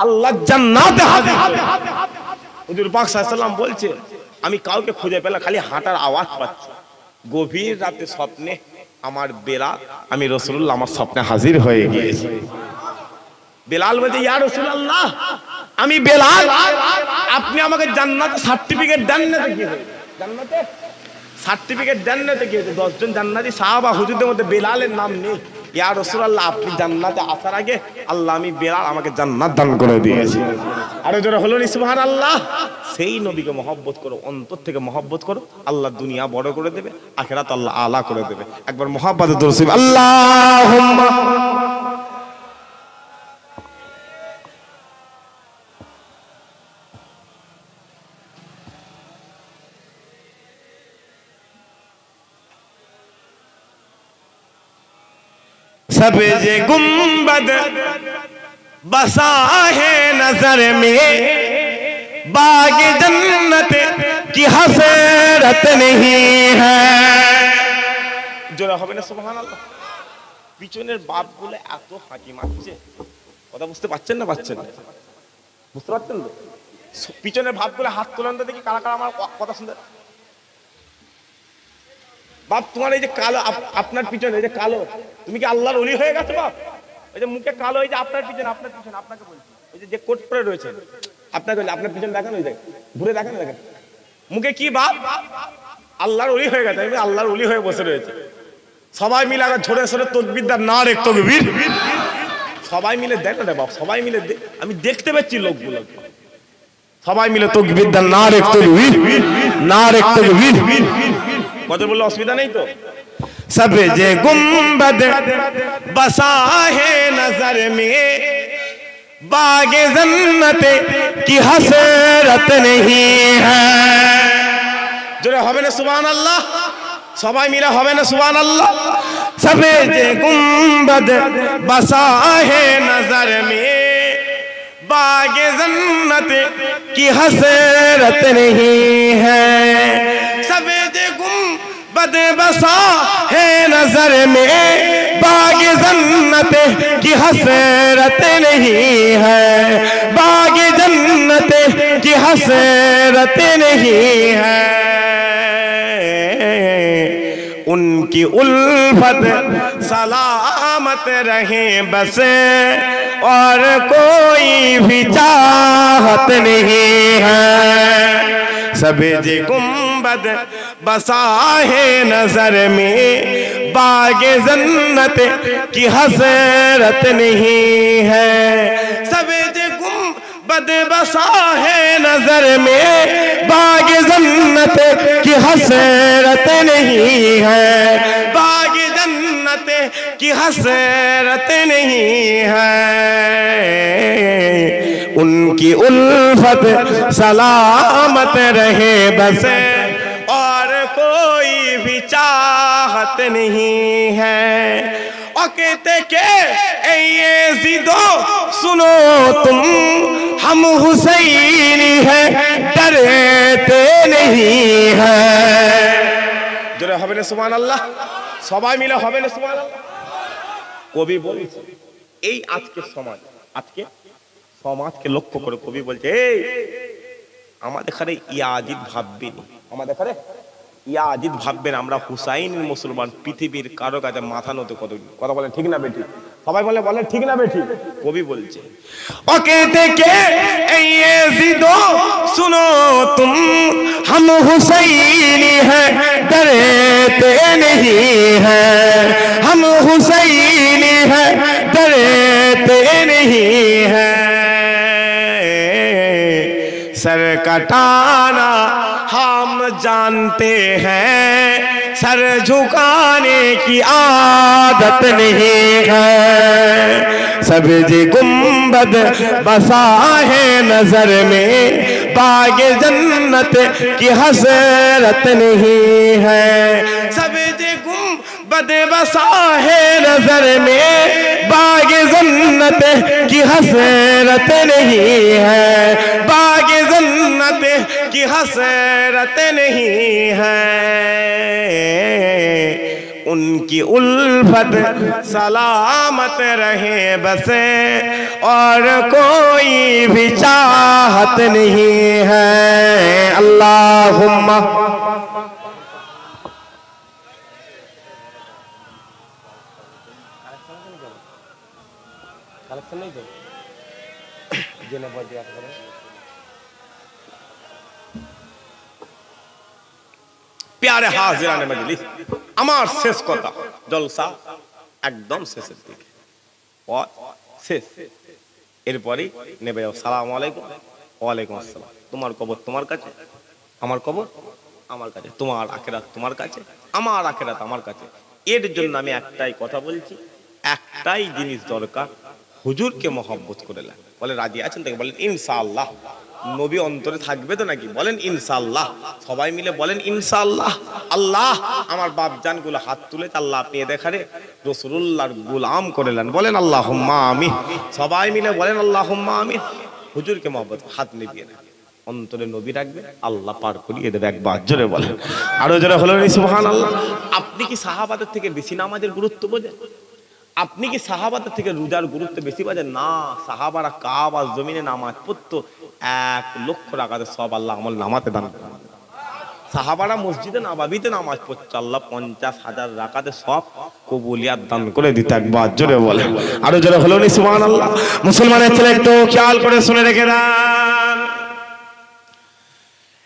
আল্লাহ জান্নাতে হাজির। হুজুর পাক সাল্লাল্লাহু আলাইহি ওয়াসাল্লাম বলছে, আমি কাউকে খুঁজে পেলাম, খালি হাঁটার আওয়াজ পাচ্ছি। গভীর রাতে স্বপ্নে আমার বেলাল, আমি রাসূলুল্লাহ আমার স্বপ্নে হাজির হয়ে গিয়েছি। বেলাল বলছে, ইয়া রাসূলুল্লাহ আমি বেলাল, আপনি আমাকে জান্নাতে সার্টিফিকেট দেন না তো কি হবে? জান্নাতে সার্টিফিকেট দেন না তো কি হবে? 10 জন জান্নাতি সাহাবা হুজুরদের মধ্যে বেলালের নাম নেই। ইয়া রাসূলুল্লাহ আপনি জান্নাতে আসার আগে আল্লাহ আমি বেলাল আমাকে জান্নাত দান করে দিয়েছি। আরো জোরে হলো নি সুবহানাল্লাহ? সেই নবীকে মহব্বত করো, অন্তর থেকে মহব্বত করো, আল্লাহ দুনিয়া বড় করে দেবে, আখিরাত আল্লাহ আলা করে দেবে। একবার মহব্বতে দরুদ শরীফ আল্লাহুম্মা सबज गुंबद बसा है नजर में, बाग जन्नत की हसरत नहीं है। জোরে হবে না সুবহানাল্লাহ? পিছনের বাপগুলো এত হাঁকি মারছে, কথা বুঝতে পারছেন না? পাচ্ছেন না? বুঝতে পারছেন তো? পিছনের বাপগুলো হাত তোলেন তো দেখি, কারা কারা আমার কথা শুনতে। বাপ তোমার এই যে কালো, আপনার পিছনে এই যে কালো, তুমি কি আল্লাহর ওলি হয়ে গেছো বাপ? এই যে মুখে কালো, এই যে আপনার পিছনে, আপনার পিছনে, আপনাকে বলছি ওই যে কোট পরে রয়েছে আপনাকে, আপনার পিছনে দেখেন, ওই দেখেন, ঘুরে দেখেন, দেখেন মুখে কি বাপ, আল্লাহর ওলি হয়ে গেছে, আল্লাহর ওলি হয়ে বসে রয়েছে। সবাই মিলে আগে ঝরে সরে তকবীর দান না রে তকবীর, সবাই মিলে দেখ না বাপ, সবাই মিলে আমি দেখতে পাচ্ছি লোকগুলো, সবাই মিলে তকবীর দান না রে তকবীর, না রে তকবীর। কত বললে অসুবিধা নেই তো। सब जे गुंबद बसा है नजर में, बागे जन्नत की हसरत नहीं है। जोरे হবে না সুবহানাল্লাহ, সবাই মিলে হবে না সুবহানাল্লাহ। सब जे गुंबद बसा है नजर में, बागे जन्नत की हसरत नहीं है। सब जे गुंबद बसा है नजर में, बाग जन्नत की हसरत नहीं है, बाग जन्नत की हसरत नहीं है। उनकी उल्फत सलामत रहे बस, और कोई भी चाहत नहीं है। सब जे गुंबद बसा है नजर में, बागे जन्नत की हसरत नहीं है। सब जे गुंबद बसा है नजर में, बागे जन्नत की हसरत नहीं है, बागे जन्नत की हसरत नहीं है। उनकी उल्फत सलामत रहे बस, और कोई भी चाहत नहीं है। और कहते के ये जिदो सुनो तुम, हम हुसैनी है डरते नहीं है। जोरे হবে না সুবহানাল্লাহ, সবাই মিলে হবে না সুবহানাল্লাহ। কবি বলছে এই আজকে সমাজ, আজকে সমাজকে লক্ষ্য করে কবি বলছে এই আমাদের এখানে ইয়াজিদ ভাববেন, আমাদের এখানে ইয়াজিদ ভাববেন আমরা হুসাইনের মুসলমান, পৃথিবীর কারো কাছে মাথা নত কত। কথা বলেন ঠিক না বেটি, সবাই বলে বলেন ঠিক না বেটি। কবি বলছে ও कहते के ये जिदो सुनो तुम, हम हुसैनी है डरते नहीं है, हम हुसैनी है डरते नहीं है। सर कटाना हम जानते हैं, सर झुकाने की आदत नहीं है। सब जे गुंबद बसा है नजर में, बागे जन्नत की हसरत नहीं है। सब जे गुंबद बसा है नजर में, बागे जन्नत की हसरत नहीं है, बागे जन्नत की हसरत नहीं है। उनकी उल्फत सलामत रहे बस, और कोई भी चाहत नहीं है। अल्लाहुम्मा प्यारे हाजिराने मजलिस, আমার শেষ কথা, জলসা একদম শেষের দিকে, শেষ। এরপরে নেবে আসসালামু আলাইকুম, ওয়ালাইকুম আসসালাম। তোমার কবর তোমার কাছে, আমার কবর আমার কাছে, তোমার আখিরাত তোমার কাছে, আমার আখিরাত আমার কাছে। এর জন্য আমি একটাই কথা বলছি, একটাই জিনিস দরকার, হুজুরকে মহব্বত করে লাগে। বলে রাজি আছেন তাকে বলেন ইনশাআল্লাহ। নবী অন্তরে থাকবে তো নাকি? বলেন ইনশাআল্লাহ। সবাই মিলে বলেন ইনশাআল্লাহ। আল্লাহ আমার বাপজান গুলো হাত তুলে আল্লাহ আপনি দেখারে রাসূলুল্লাহর গোলাম করলেন, বলেন আল্লাহুম্মা আমিন। সবাই মিলে বলেন আল্লাহুম্মা আমিন। হুজুরকে মহব্বত হাত নিবিয়ে না, অন্তরে নবী রাখবে, আল্লাহ পার করিয়ে দেবে। একবার জোরে বলেন, আরো জোরে হলো সুবহানাল্লাহ। আপনি কি সাহাবাদের থেকে বেশি নামাজের গুরুত্ব বোঝেন? আপনি কি সাহাবাদের থেকে রোজার গুরুত্ব বেশি বোঝেন? না, সাহাবারা কাবা জমিনে নামাজ পড়তো, 1 লক্ষ রাকাতের সব আল্লাহ আমল নামাতে দান করেন। সাহাবারা মসজিদে নববীতে নামাজ পড়ছে, আল্লাহ 50,000 রাকাতে সব কবুলিয়াত দান করে দিতে। একবার জোরে বলে, আরো জোরে হলো নি সুবহানাল্লাহ। মুসলমানের ছেলে একটু খেয়াল করে শুনে রেখে দেন,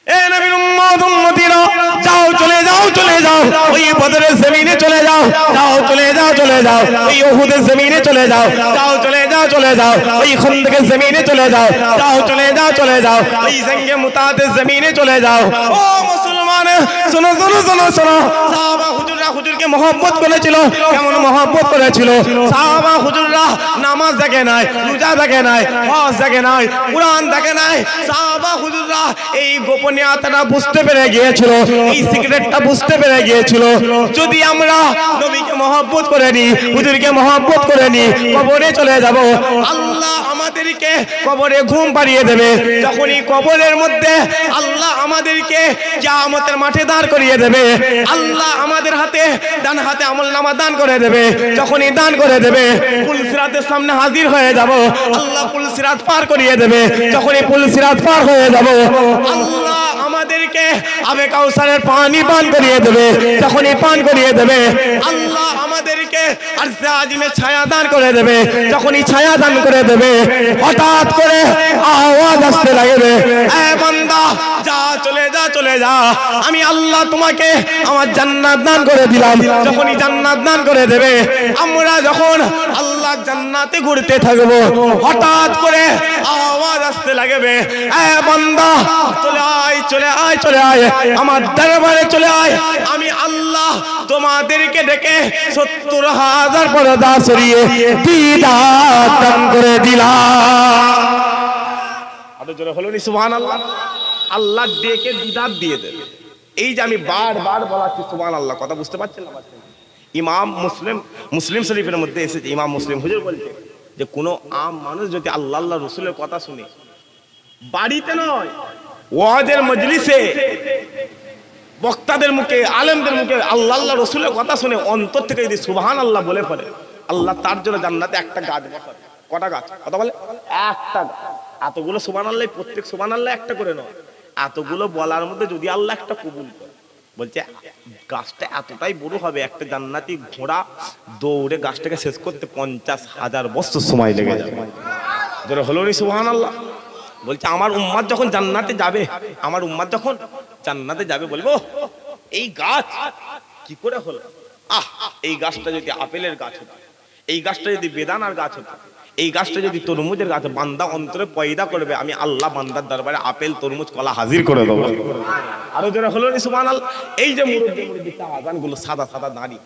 এ নবীর উম্মত উম্মতিরা, যাও চলে যাও চলে যাও ওই বদরের জমিনে চলে যাও, যাও চলে যাও চলে যাও ওই উহুদের জমিনে চলে যাও, যাও চলে যাও চলে যাও ওই খন্দকের জমিনে চলে যাও, যাও চলে যাও চলে যাও ওই জঙ্গে মুতাদের জমিনে চলে যাও। ও মুসলমান, শোনো শোনো শোনো শোনো, সাহাবা হুজুররা হুজুরকে মহব্বত করেছিল। কেমন মহব্বত করেছিল? সাহাবা হুজুররা নামাজ দেখে নাই, রোজা দেখে নাই, হজ দেখে নাই, কুরআন দেখে নাই। সাহাবা হুজুররা এই গোপনীয়তাটা বুঝতে পেরে গিয়েছিল, এই সিক্রেটটা বুঝতে পেরে গিয়েছিল। যদি আমরা নবীকে মহব্বত করে নি, হুজুরকে মহব্বত করে নি, কবরে চলে যাব, আল্লাহ আমাদেরকে কবরে ঘুম পাড়িয়ে দেবে। যখনই কবরের মধ্যে আল্লাহ আমাদেরকে কিয়ামতের মাঠে দাঁড় করিয়ে দেবে, আল্লাহ আমাদের হাতে ডান হাতে আমলনামা দান করে দেবে। যখনই দান করে দেবে, পুলসিরাতের সামনে হাজির হয়ে যাব, আল্লাহ পুলসিরাত পার করিয়ে দেবে। যখনই পুলসিরাত পার হয়ে যাব, আল্লাহ আমাদেরকে আবে কাউসারের পানি পান করিয়ে দেবে। যখনই পান করিয়ে দেবে, আল্লাহ আমাদেরকে আরশে আজিমের ছায়া দান করে দেবে। যখনই ছায়া দান করে দেবে, হঠাৎ করে আওয়াজ আসতে লাগবে, এ বান্দা যা চলে যা চলে যা, আমি আল্লাহ তোমাকে আমার জান্নাত দান করে দিলাম। যখনই জান্নাত দান করে দেবে, আমরা যখন আল্লাহ জান্নাতে ঘুরতে থাকবো, হঠাৎ করে আওয়াজ আসতে লাগবে, এ বান্দা চলে আয় চলে আয় চলে আয়, আমার দরবারে চলে আয়, আমি আল্লাহ তোমাদেরকে ডেকে 70,000 পর্দা সরিয়ে দিদার দান করে দিলাম। আরো জোরে হলো নি সুবহানাল্লাহ। আল্লাহ ডেকে দিদার দিয়ে দেবে। এই যে আমি বারবার বলাচ্ছি সুবহানাল্লাহ, কথা বুঝতে পারছেন না? ইমাম মুসলিম শরীফের মধ্যে এসেছে, ইমাম মুসলিম হুজুর বলছে যে কোনো আম মানুষ যদি আল্লাহ আল্লাহ রসুলের কথা শুনে, বাড়িতে নয় ওয়াজের মজলিসে বক্তাদের মুখে আলেমদের মুখে আল্লাহ আল্লাহ রসুলের কথা শুনে অন্তর থেকে যদি সুবহানাল্লাহ বলে পড়ে, আল্লাহ তার জন্য জান্নাতে একটা গাছ বসাবে। কটা গাছ? কথা বলে একটা গাছ। এতগুলো সুবহানাল্লাহ, প্রত্যেক সুবহানাল্লাহ একটা করে নয়, এতগুলো বলার মধ্যে যদি আল্লাহ একটা কবুল করে, বলছে গাছটা এতটাই বড় হবে, একটা জান্নাতি ঘোড়া দৌড়ে গাছটাকে শেষ করতে 50,000 বছর সময় লেগে যাবে। যেটা হলো নি সুবহানাল্লাহ। বলছে আমার উম্মাত যখন জান্নাতে যাবে, আমার উম্মাত যখন জান্নাতে যাবে, বলবো এই গাছ কি করে হলো? এই গাছটা যদি আপেলের গাছ হতো, এই গাছটা যদি বেদানার গাছ হতো, এই গাছটা যদি তরমুজের গাছ, বান্দা অন্তরে পয়দা করবে, আমি আল্লাহ বান্দার দরবারে আপেল তরমুজ কলা হাজির করে দেবো। আরো যারা হলো নি সুবহানাল্লাহ। এই যে মুরব্বী আজানগুলো সাদা সাদা দাঁড়ি,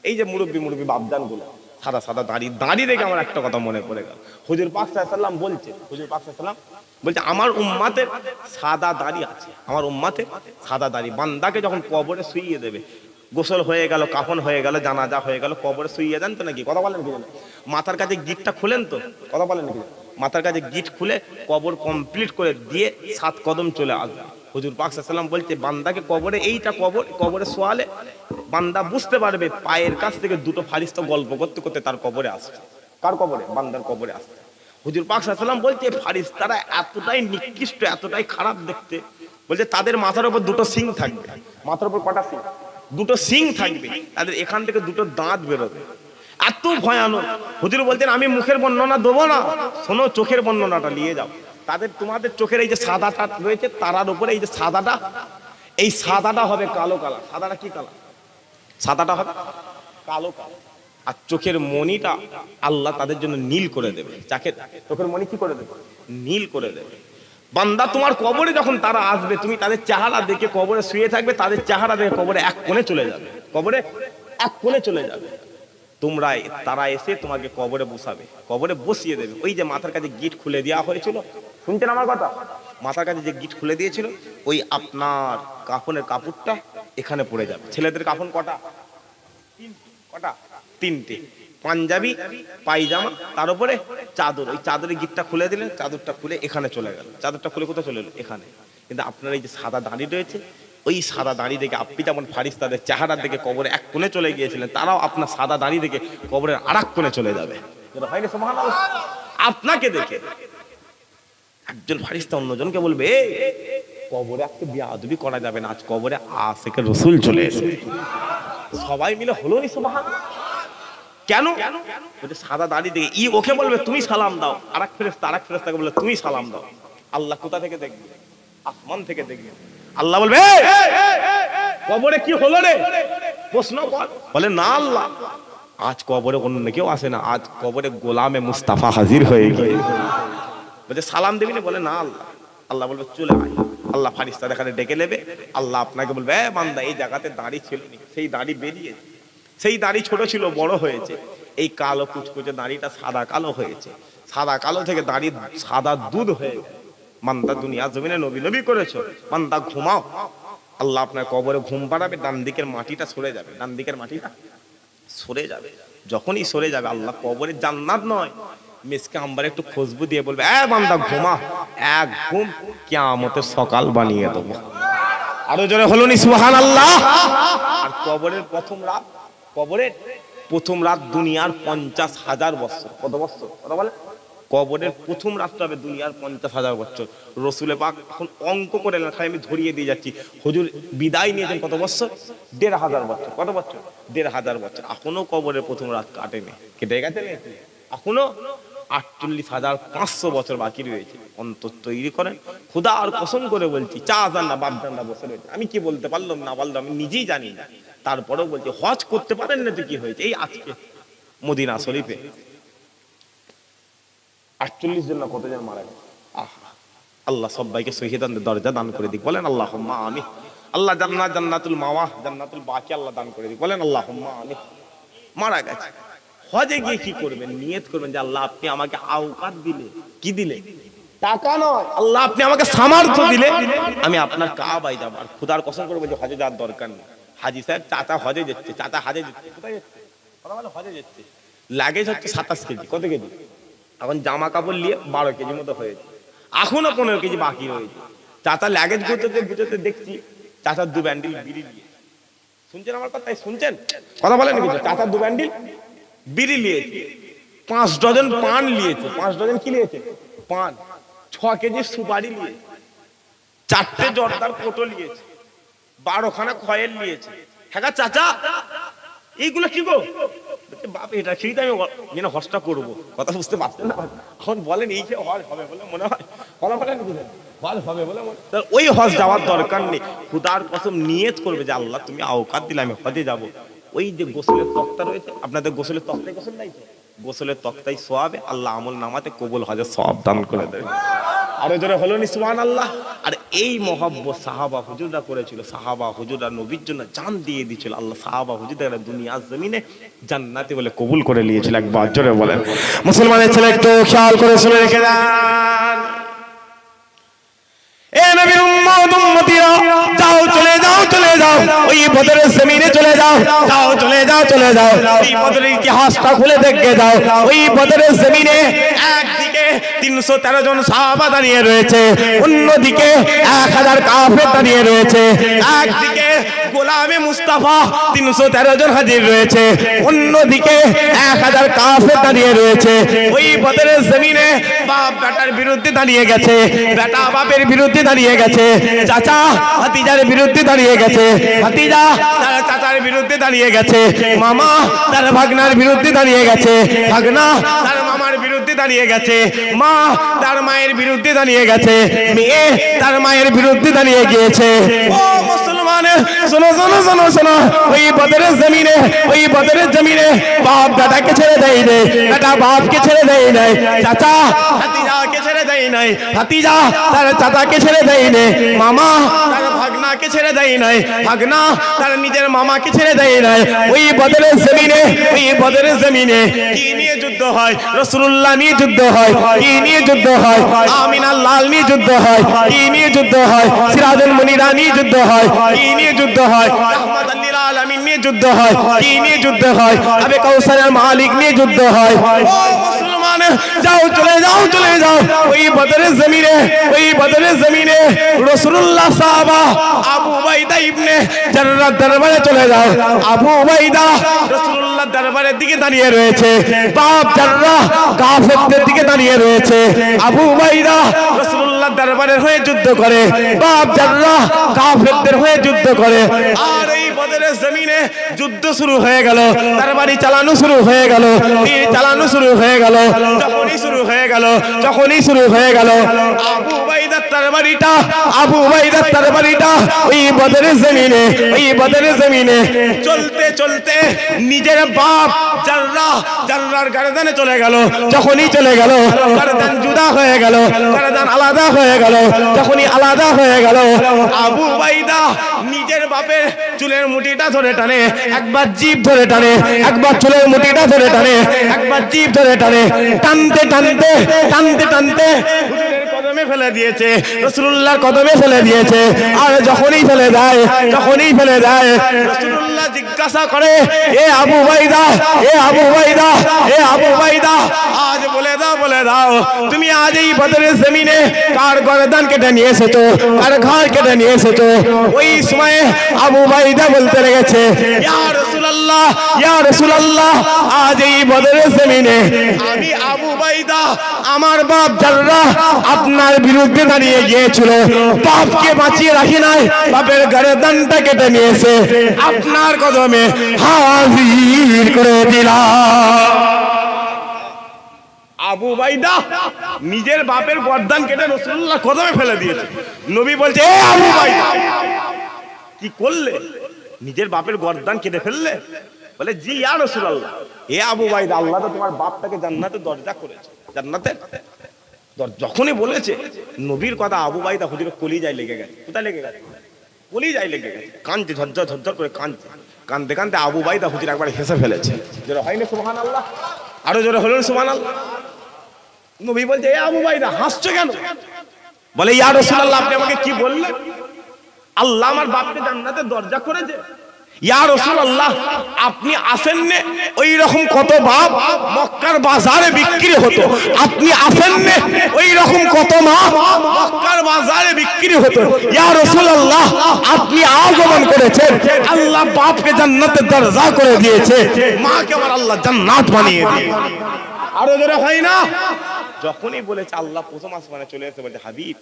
এই যে মুরব্বী বাবজানগুলো সাদা সাদা দাঁড়ি দেখে আমার একটা কথা মনে পড়ে গেল। হুজুর পাক সাল্লাল্লাহু আলাইহি ওয়াসাল্লাম বলছে, হুজুর পাক সাল্লাল্লাহু আলাইহি ওয়াসাল্লাম বলছে আমার উম্মাতের সাদা দাড়ি আছে, আমার উম্মাতের সাদা দাড়ি। বান্দাকে যখন কবরে শুইয়ে দেবে, গোসল হয়ে গেল, কাফন হয়ে গেল, জানাজা হয়ে গেল, কবরে শুইয়ে দেন তো নাকি? কথা বলেন কি? মাথার কাছে গিটটা খুলেন তো? কথা বলেন নাকি? মাথার কাছে গিট খুলে কবর কমপ্লিট করে দিয়ে 7 কদম চলে আসবে। হুজুর পাক সাল্লাল্লাহু আলাইহি ওয়াসাল্লাম বলছে বান্দাকে কবরে, এইটা কবরে শোয়ালে বান্দা বুঝতে পারবে পায়ের কাছ থেকে দুটো ফারিস্তা গল্প করতে করতে তার কবরে আসছে। কার কবরে? বান্দার কবরে আসছে। হুজুর পাক সাল্লাল্লাহু আলাইহি ওয়াসাল্লাম বলছে ফারিস্তারা এতটাই নিকৃষ্ট, এতটাই খারাপ দেখতে, বলছে তাদের মাথার উপর দুটো শিং থাকবে। মাথার উপর কটা শিং? দুটো শিং থাকবে, তাদের এখান থেকে দুটো দাঁত বেরোবে, এত ভয়ানক। হুজুর বলছেন আমি মুখের বর্ণনা দেবো না, শোনো চোখের বর্ণনাটা নিয়ে যাও। তোমাদের চোখের এই যে সাদাটা রয়েছে, তারার উপরে এই যে সাদাটা, এই সাদাটা হবে কালো কালার। সাদাটা কি কালার? সাদাটা হবে কালো কালার। আর চোখের মণিটা আল্লাহ তাদের জন্য নীল করে দেবে। চোখের মণি কি করে দেবে? নীল করে দেবে। বান্দা তোমার কবরে যখন তারা আসবে, তুমি তাদের চেহারা দেখে কবরে শুয়ে থাকবে, তাদের চেহারা দেখে কবরে এক কোণে চলে যাবে, কবরে এক কোণে চলে যাবে। তারা এসে তোমাকে কবরে বসাবে, কবরে বসিয়ে দেবে। ওই যে মাথার কাছে গিট খুলে দেওয়া হয়েছিল, শুনছেন আমার কথা? মাথার কাছে যে গিট খুলে দিয়েছিল, ওই আপনার কাফনের কাপড়টা এখানে পড়ে যাবে। ছেলেদের কাফন কটা? কটা? 3টে। পাঞ্জাবি, পায়জামা, তার উপরে চাদর। ওই চাদরের গিটটা খুলে দিলেন, চাদরটা খুলে এখানে চলে গেল। চাদরটা খুলে কোথায় চলে এলো? এখানে। কিন্তু আপনার এই যে সাদা দাড়ি রয়েছে, ওই সাদা দাড়ি দেখে আপনি যেমন ফারিস্তাদের চেহারা দেখে কবরে এক কোণে চলে গিয়েছিলেন, তারাও আপনার সাদা দাড়ি দেখে কবরের আর এক কোণে চলে যাবে। আপনাকে দেখে একজন ফারিস্তা অন্যজনকে বলবে, কবরে আজকে বিয়াদবি করা যাবে না, আজ কবরে আশিকে রাসূল চলে এসেছে। সবাই মিলে হলো নি সুবহানাল্লাহ। কেন? বলে সাদা দাড়ি দেখে ওকে বলবে তুমি সালাম দাও, আরেক ফেরেশতাকে বলবে তুমি সালাম দাও। আল্লাহ কোথা থেকে দেখবে? আসমান থেকে দেখবে। আল্লাহ বলবে কবরে কি হলো রে? প্রশ্ন কর। বলে না আল্লাহ, আজ কবরে অন্য কেউ আসে না, আজ কবরে গোলামে মুস্তাফা হাজির হয়ে গিয়ে বলে সালাম দিবি না? বলে না আল্লাহ। আল্লাহ বলবে চলে আয়। আল্লাহ ফারিস্তা দেখানে ডেকে নেবে। আল্লাহ আপনাকে বলবে বান্দা এই জায়গাতে দাড়ি ছিল নি, সেই দাড়ি বেরিয়েছে। সেই দাড়ি ছোট ছিল বড় হয়েছে, এই কালো কুচকুচে দাড়িটা সাদা কালো হয়েছে, সাদা কালো থেকে দাড়ি সাদা দুধ হয়ে গেছে। বান্দা দুনিয়া জমিনে নবী নবী করেছো, বান্দা ঘুমাও। আল্লাহ আপনার কবরে ঘুম পাড়াবে, ডান দিকের মাটিটা সরে যাবে, ডান দিকের মাটিটা সরে যাবে। যখনই সরে যাবে আল্লাহ কবরে জান্নাত নয় মিসকে আম্বার একটু খুশবু দিয়ে বলবে বান্দা ঘুমা, এক ঘুম কিয়ামতের সকাল বানিয়ে দেবো। আরো জোরে হলো নি সুবহানাল্লাহ। আর কবরের প্রথম রাত, কবরের প্রথম রাত দুনিয়ার 50,000 বছর। কত বছর? কথা বলে কবরের প্রথম রাতটা হবে দুনিয়ার 50,000 বছর। রসুলে পাক এখন অঙ্ক করে না, খালি আমি ধরিয়ে দিয়ে যাচ্ছি। হুজুর বিদায় নিয়েছেন কত বছর? 1,500 বছর। কত বছর? 1,500 বছর। এখনো কবরের প্রথম রাত কাটেনি, কেটে গেছে নাকি? এখনো 48,500 বছর বাকি রয়েছে। অন্তর তৈরি করেন, খোদা আর কসম করে বলছি, চা জান না বাপ জান না বসে রয়েছে। আমি কি বলতে পারলাম না বললাম আমি নিজেই জানি না, তারপরেও বলছি হজ করতে পারেন না তো কি হয়েছে? এই আজকে মদিনা শরীফে 48 জন না কতজন মারা গেছে। আল্লাহ সবাইকে শহীদের দরজা দান করে দিক, বলেন আল্লাহুম্মা আমিন। আল্লাহ জান্নাত, জান্নাতুল মাওয়া, জান্নাতুল বাকি আল্লাহ দান করে দিক, বলেন আল্লাহুম্মা আমিন। মারা গেছে, হজে গিয়ে কি করবেন? নিয়ত করবেন যে আল্লাহ আপনি আমাকে আওকাত দিলে, কি দিলে? টাকা নয়, আল্লাহ আপনি আমাকে সামর্থ্য দিলে আমি আপনার কাবায় যাব। আর খোদার কসম করে বলছি হজে যাওয়ার দরকার নেই। হাজী সাহেব চাচা হজে যাচ্ছে, চাচা হজে যাচ্ছে। কোথায় যাচ্ছে? কথা বলে হজে যাচ্ছে। লাগেজ হচ্ছে 27 কেজি। কত কেজি? এখন জামা কাপড় নিয়ে 12 কেজি মতো হয়েছে, এখনো 15 কেজি বাকি রয়েছে। চাচা লাগেজ গুছোতে গুছোতে দেখছি চাচার 2 ব্যান্ডিল বিড়ি নিয়ে, শুনছেন আমার কথা? শুনছেন কথা বলেন কিছু? চাচার 2 ব্যান্ডিল বিড়ি নিয়েছে, 5 ডজন পান নিয়েছে। 5 ডজন কি নিয়েছে? পান। 6 কেজি সুপারি নিয়েছে, 4টে জর্দার কোটো নিয়েছে, 12 খানা খয়ের নিয়েছে। হ্যাঁ চাচা এইগুলো কি গো? বাপ এটা সেই তো আমি হজটা করবো। কথা বুঝতে পারছেন না? এখন বলেন এই যে হজ হবে বলে মনে হয়, কথা বলেন হজ হবে বলে মনে হয়। ওই হজ যাওয়ার দরকার নেই, খোদার কসম নিয়ত করবে যে আল্লাহ তুমি আওকাত দিলে আমি হজে যাব। ওই যে গোসলের তক্তা রয়েছে, আপনাদের গোসলের তক্তায় গোসল নাই তো? গোসলের তক্তাই সোয়াবে, আল্লাহ আমল নামাতে কবুল হজের সওয়াব দান করে দেবে। আরো জোরে হলো নি সুবহানাল্লাহ। আর এই মহব্বত সাহাবা হুজুররা করেছিল, সাহাবা হুজুররা নবীর জন্য জান দিয়ে দিয়েছিল। আল্লাহ সাহাবা হুজুরদের দুনিয়া জমিনে জান্নাতে বলে কবুল করে নিয়েছিল। একবার জোরে বলেন মুসলমানের ছেলে, একটু খেয়াল করে শুনে রেখে যান। এ নবীর উম্মত উম্মতিরা, যাও চলে যাও চলে যাও ওই বদরের জমিনে চলে যাও, যাও চলে যাও চলে যাও ওই বদরের ইতিহাসটা খুলে দেখে যাও। ওই বদরের জমিনে একদিকে 313 জন সাহাবা দাঁড়িয়ে রয়েছে, অন্যদিকে 1000 কাফের দাঁড়িয়ে রয়েছে। একদিকে গোলামে মুস্তাফা 313 জন হাজির রয়েছে, অন্যদিকে 1000 কাফের দাঁড়িয়ে রয়েছে। ওই বদরের জমিনে বাপ বেটার বিরুদ্ধে দাঁড়িয়ে গেছে, বেটা বাপের বিরুদ্ধে দাঁড়িয়ে গেছে, চাচা ভাতিজার বিরুদ্ধে দাঁড়িয়ে গেছে, ভাতিজা তার চাচার বিরুদ্ধে দাঁড়িয়ে গেছে, মামা তার ভাগনার বিরুদ্ধে দাঁড়িয়ে গেছে, ভাগনা তার মামার বিরুদ্ধে দাঁড়িয়ে গেছে, মা তার মায়ের বিরুদ্ধে দাঁড়িয়ে গেছে, মেয়ে তার মায়ের বিরুদ্ধে দাঁড়িয়ে গিয়েছে। ও মুসলমান শোনো শোনো শোনো শোনো, ওই বদরের জমিনে, ওই বদরের জমিনে বাপ বেটাকে ছেড়ে দেয় নাই, বেটা বাপকে ছেড়ে দেয় নাই, চাচা ভাতিজাকে ছেড়ে দেয় নাই, ভাতিজা তার চাচাকে ছেড়ে দেয় নাই, মামা তার ভাগনাকে ছেড়ে দেয় নাই, ভাগনা তার নিজের মামাকে ছেড়ে দেয় নাই। ওই বদরের জমিনে, ওই বদরের জমিনে কি নিয়ে যুদ্ধ হয়? রাসূলুল্লাহ নিয়ে যুদ্ধ হয়। কি নিয়ে যুদ্ধ হয়? আমিনার লাল নিয়ে যুদ্ধ হয়। কি নিয়ে যুদ্ধ হয়? সিরাজুল মুনিরা নিয়ে যুদ্ধ হয়। কি নিয়ে যুদ্ধ হয়? রাহমাতাল লিল আলামিন নিয়ে যুদ্ধ হয়। কি নিয়ে যুদ্ধ হয়? আবে কাউসারের মালিক নিয়ে যুদ্ধ হয়। ও মুসলমান যাও চলে যাও চলে যাও ওই বদরের জমিনে, ওই বদরের জমিনে রাসূলুল্লাহ সাহাবা আবু উবাইদা ইবনে জাররাহ দরবারে চলে যাও। আবু উবাইদা রাসূলুল্লাহ দরবারের দিকে দাঁড়িয়ে রয়েছে, বাপ জাররাহ কাফেরদের দিকে দাঁড়িয়ে রয়েছে। আবু উবাইদা রাসূলুল্লাহ আল্লাহর দরবারের হয়ে যুদ্ধ করে, বাপ জাররাহ কাফেরদের হয়ে যুদ্ধ করে। আর এই বদরের জমিনে যুদ্ধ শুরু হয়ে গেল, তরবারি চালানো শুরু হয়ে গেল, তীর চালানো শুরু হয়ে গেল। যখনই শুরু হয়ে গেল আবু উবাইদার তরবারিটা ওই বদরের জমিনে চলতে চলতে নিজের বাপ জাররাহর গর্দানে চলে গেল। যখনই চলে গেল গর্দান জুদা হয়ে গেল, গর্দান আলাদা হয়ে গেল। যখনই আলাদা হয়ে গেল আবু উবাইদা নিজের বাপের চুলের মুঠিটা ধরে টানে, একবার জিভ ধরে টানে, একবার চুলের মুঠিটা ধরে টানে, একবার জিভ ধরে টানে। টানতে টানতে হুজুরের কদমে ফেলে দিয়েছে, রাসূলুল্লাহর কদমে ফেলে দিয়েছে। আর যখনই ফেলে দেয় রাসূলুল্লাহ জিজ্ঞাসা করে, এ আবু উবাইদা আজ বলে দাও তুমি আজ এই বদরের জমিনে কার গর্দান কেটে নিয়ে এসেছো, কার ঘাড় কেটে নিয়ে এসেছো? ওই সময়ে আবু উবাইদা বলতে লেগেছে, ইয়া রাসূলুল্লাহ আজ এই বদরের জমিনে আমি আবু উবাইদা, আমার বাপ জাররাহ আপনার বিরুদ্ধে দাঁড়িয়ে গিয়েছিল, বাপকে বাঁচিয়ে রাখি নাই, বাপের গর্দানটা কেটে নিয়েছে, আপনার কদমে হাজির করে দিলাম। আবু উবাইদা নিজের বাপের গর্দান কেটে রাসূলুল্লাহ কদমে ফেলে দিয়েছে। নবী বলছে, এ আবু উবাইদা কি করলে? নিজের বাপের গর্দান কেটে ফেললে? বলে, জি ইয়া রাসূলুল্লাহ। এ আবু উবাইদা, আল্লাহ তো তোমার বাপটাকে জান্নাতের দরজা করেছে, জান্নাতের যখনই বলেছে নবীর কথা আবু উবাইদা হুজুরের কলিজায় লেগে গেছে। কোথায় লেগে গেছে? কলিজায় লেগে গেছে, কাঁদছে, ঝরঝর করে কাঁদতে আবু উবাইদা হুজুর একবার হেসে ফেলেছে। জোরে হয় না সুবহানাল্লাহ? আরো জোরে হলো সুবহানাল্লাহ। নবী বলছে, এ আবু উবাইদা হাসছো কেন? বলে, ইয়া রাসূলুল্লাহ আপনি আমাকে কি বললেন? আল্লাহ আমার বাপকে জান্নাতের দরজা করেছে। ইয়া রাসূলুল্লাহ আপনি আসেন না, ওই রকম কত বাপ মক্কার বাজারে বিক্রি হতো। আপনি আসেন না, ওই রকম কত মা মক্কার বাজারে বিক্রি হতো। ইয়া রাসূলুল্লাহ আপনি আগমন করেছেন, আল্লাহ বাপকে জান্নাতের দরজা করে দিয়েছে, মাকে আবার আল্লাহ জান্নাত বানিয়ে দিয়েছে। আরো জোরে হয় না? যখনই বলেছে আল্লাহ প্রথম আসমানে চলে এসে বলছে, হাবিব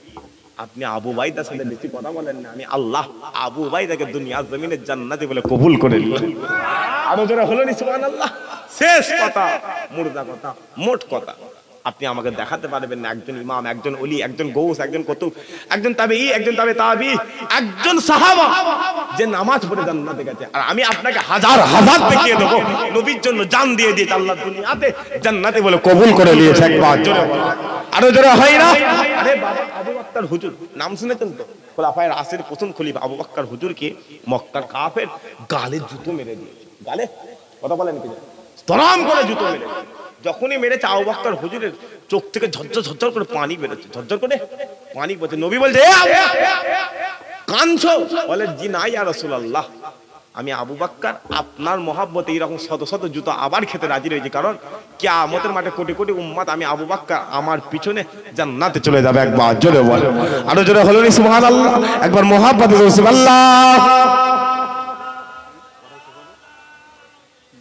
আপনি আবু উবাইদার সাথে বেশি কথা বলেন না, আমি আল্লাহ আবু উবাইদাকে দুনিয়ার জমিনে জান্নাতি বলে কবুল করে নিলাম। আরো যারা হলো নি সুবহানাল্লাহ। শেষ কথা, মুর্দা কথা, মোট কথা, আপনি আমাকে দেখাতে পারবেন না একজন ইমাম, একজন ওলি, একজন গৌস, একজন কুতুব, একজন তাবেঈ, একজন তাবেঈ, একজন সাহাবা যে নামাজ পড়ে জান্নাতে গেছে। আর আমি আপনাকে হাজার হাজার দেখিয়ে দেবো নবীর জন্য জান দিয়ে দিয়েছে, আল্লাহ দুনিয়াতে জান্নাতে বলে কবুল করে নিয়েছে। একবার জোরে আরো জোরে হয় না? আরে বাবা আবু বকর হুজুর নাম শুনেছেন তো? খোলাফায়ে রাশিদ প্রথম খলিফা আবু বকর হুজুরকে মক্কার কাফের গালে জুতো মেরে দিয়েছে। গালে কথা বলেন কি? তরাম করে জুতো মেরে, যখনই মেরেছে আবু বকর হুজুরের চোখ থেকে ঝরঝর করে পানি বেরোচ্ছে, ঝরঝর করে পানি পড়ছে। নবী বলছে, এ আবু কাঁদছো? বলে, জি না ইয়া রাসূলুল্লাহ, আমি আবু বকর আপনার মহব্বতে এইরকম শত শত জুতো আবার খেতে রাজি রয়েছি, কারণ কিয়ামতের মাঠে কোটি কোটি উম্মত আমি আবু বকর আমার পিছনে জান্নাতে চলে যাবে। একবার জোরে বলো, আরো জোরে হলো নি সুবহানাল্লাহ? একবার মহব্বতে সুবহানাল্লাহ।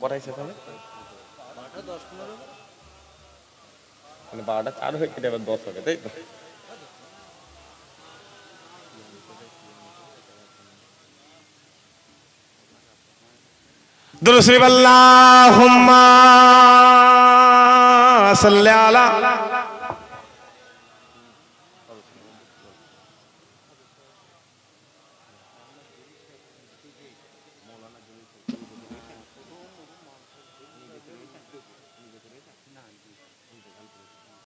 কটাইছে তাহলে? 12টা 4 হয়ে কেটে আবার 10 হবে, তাই তো? দুরূদ শরীফ আল্লাহুম্মা সাল্লি আলা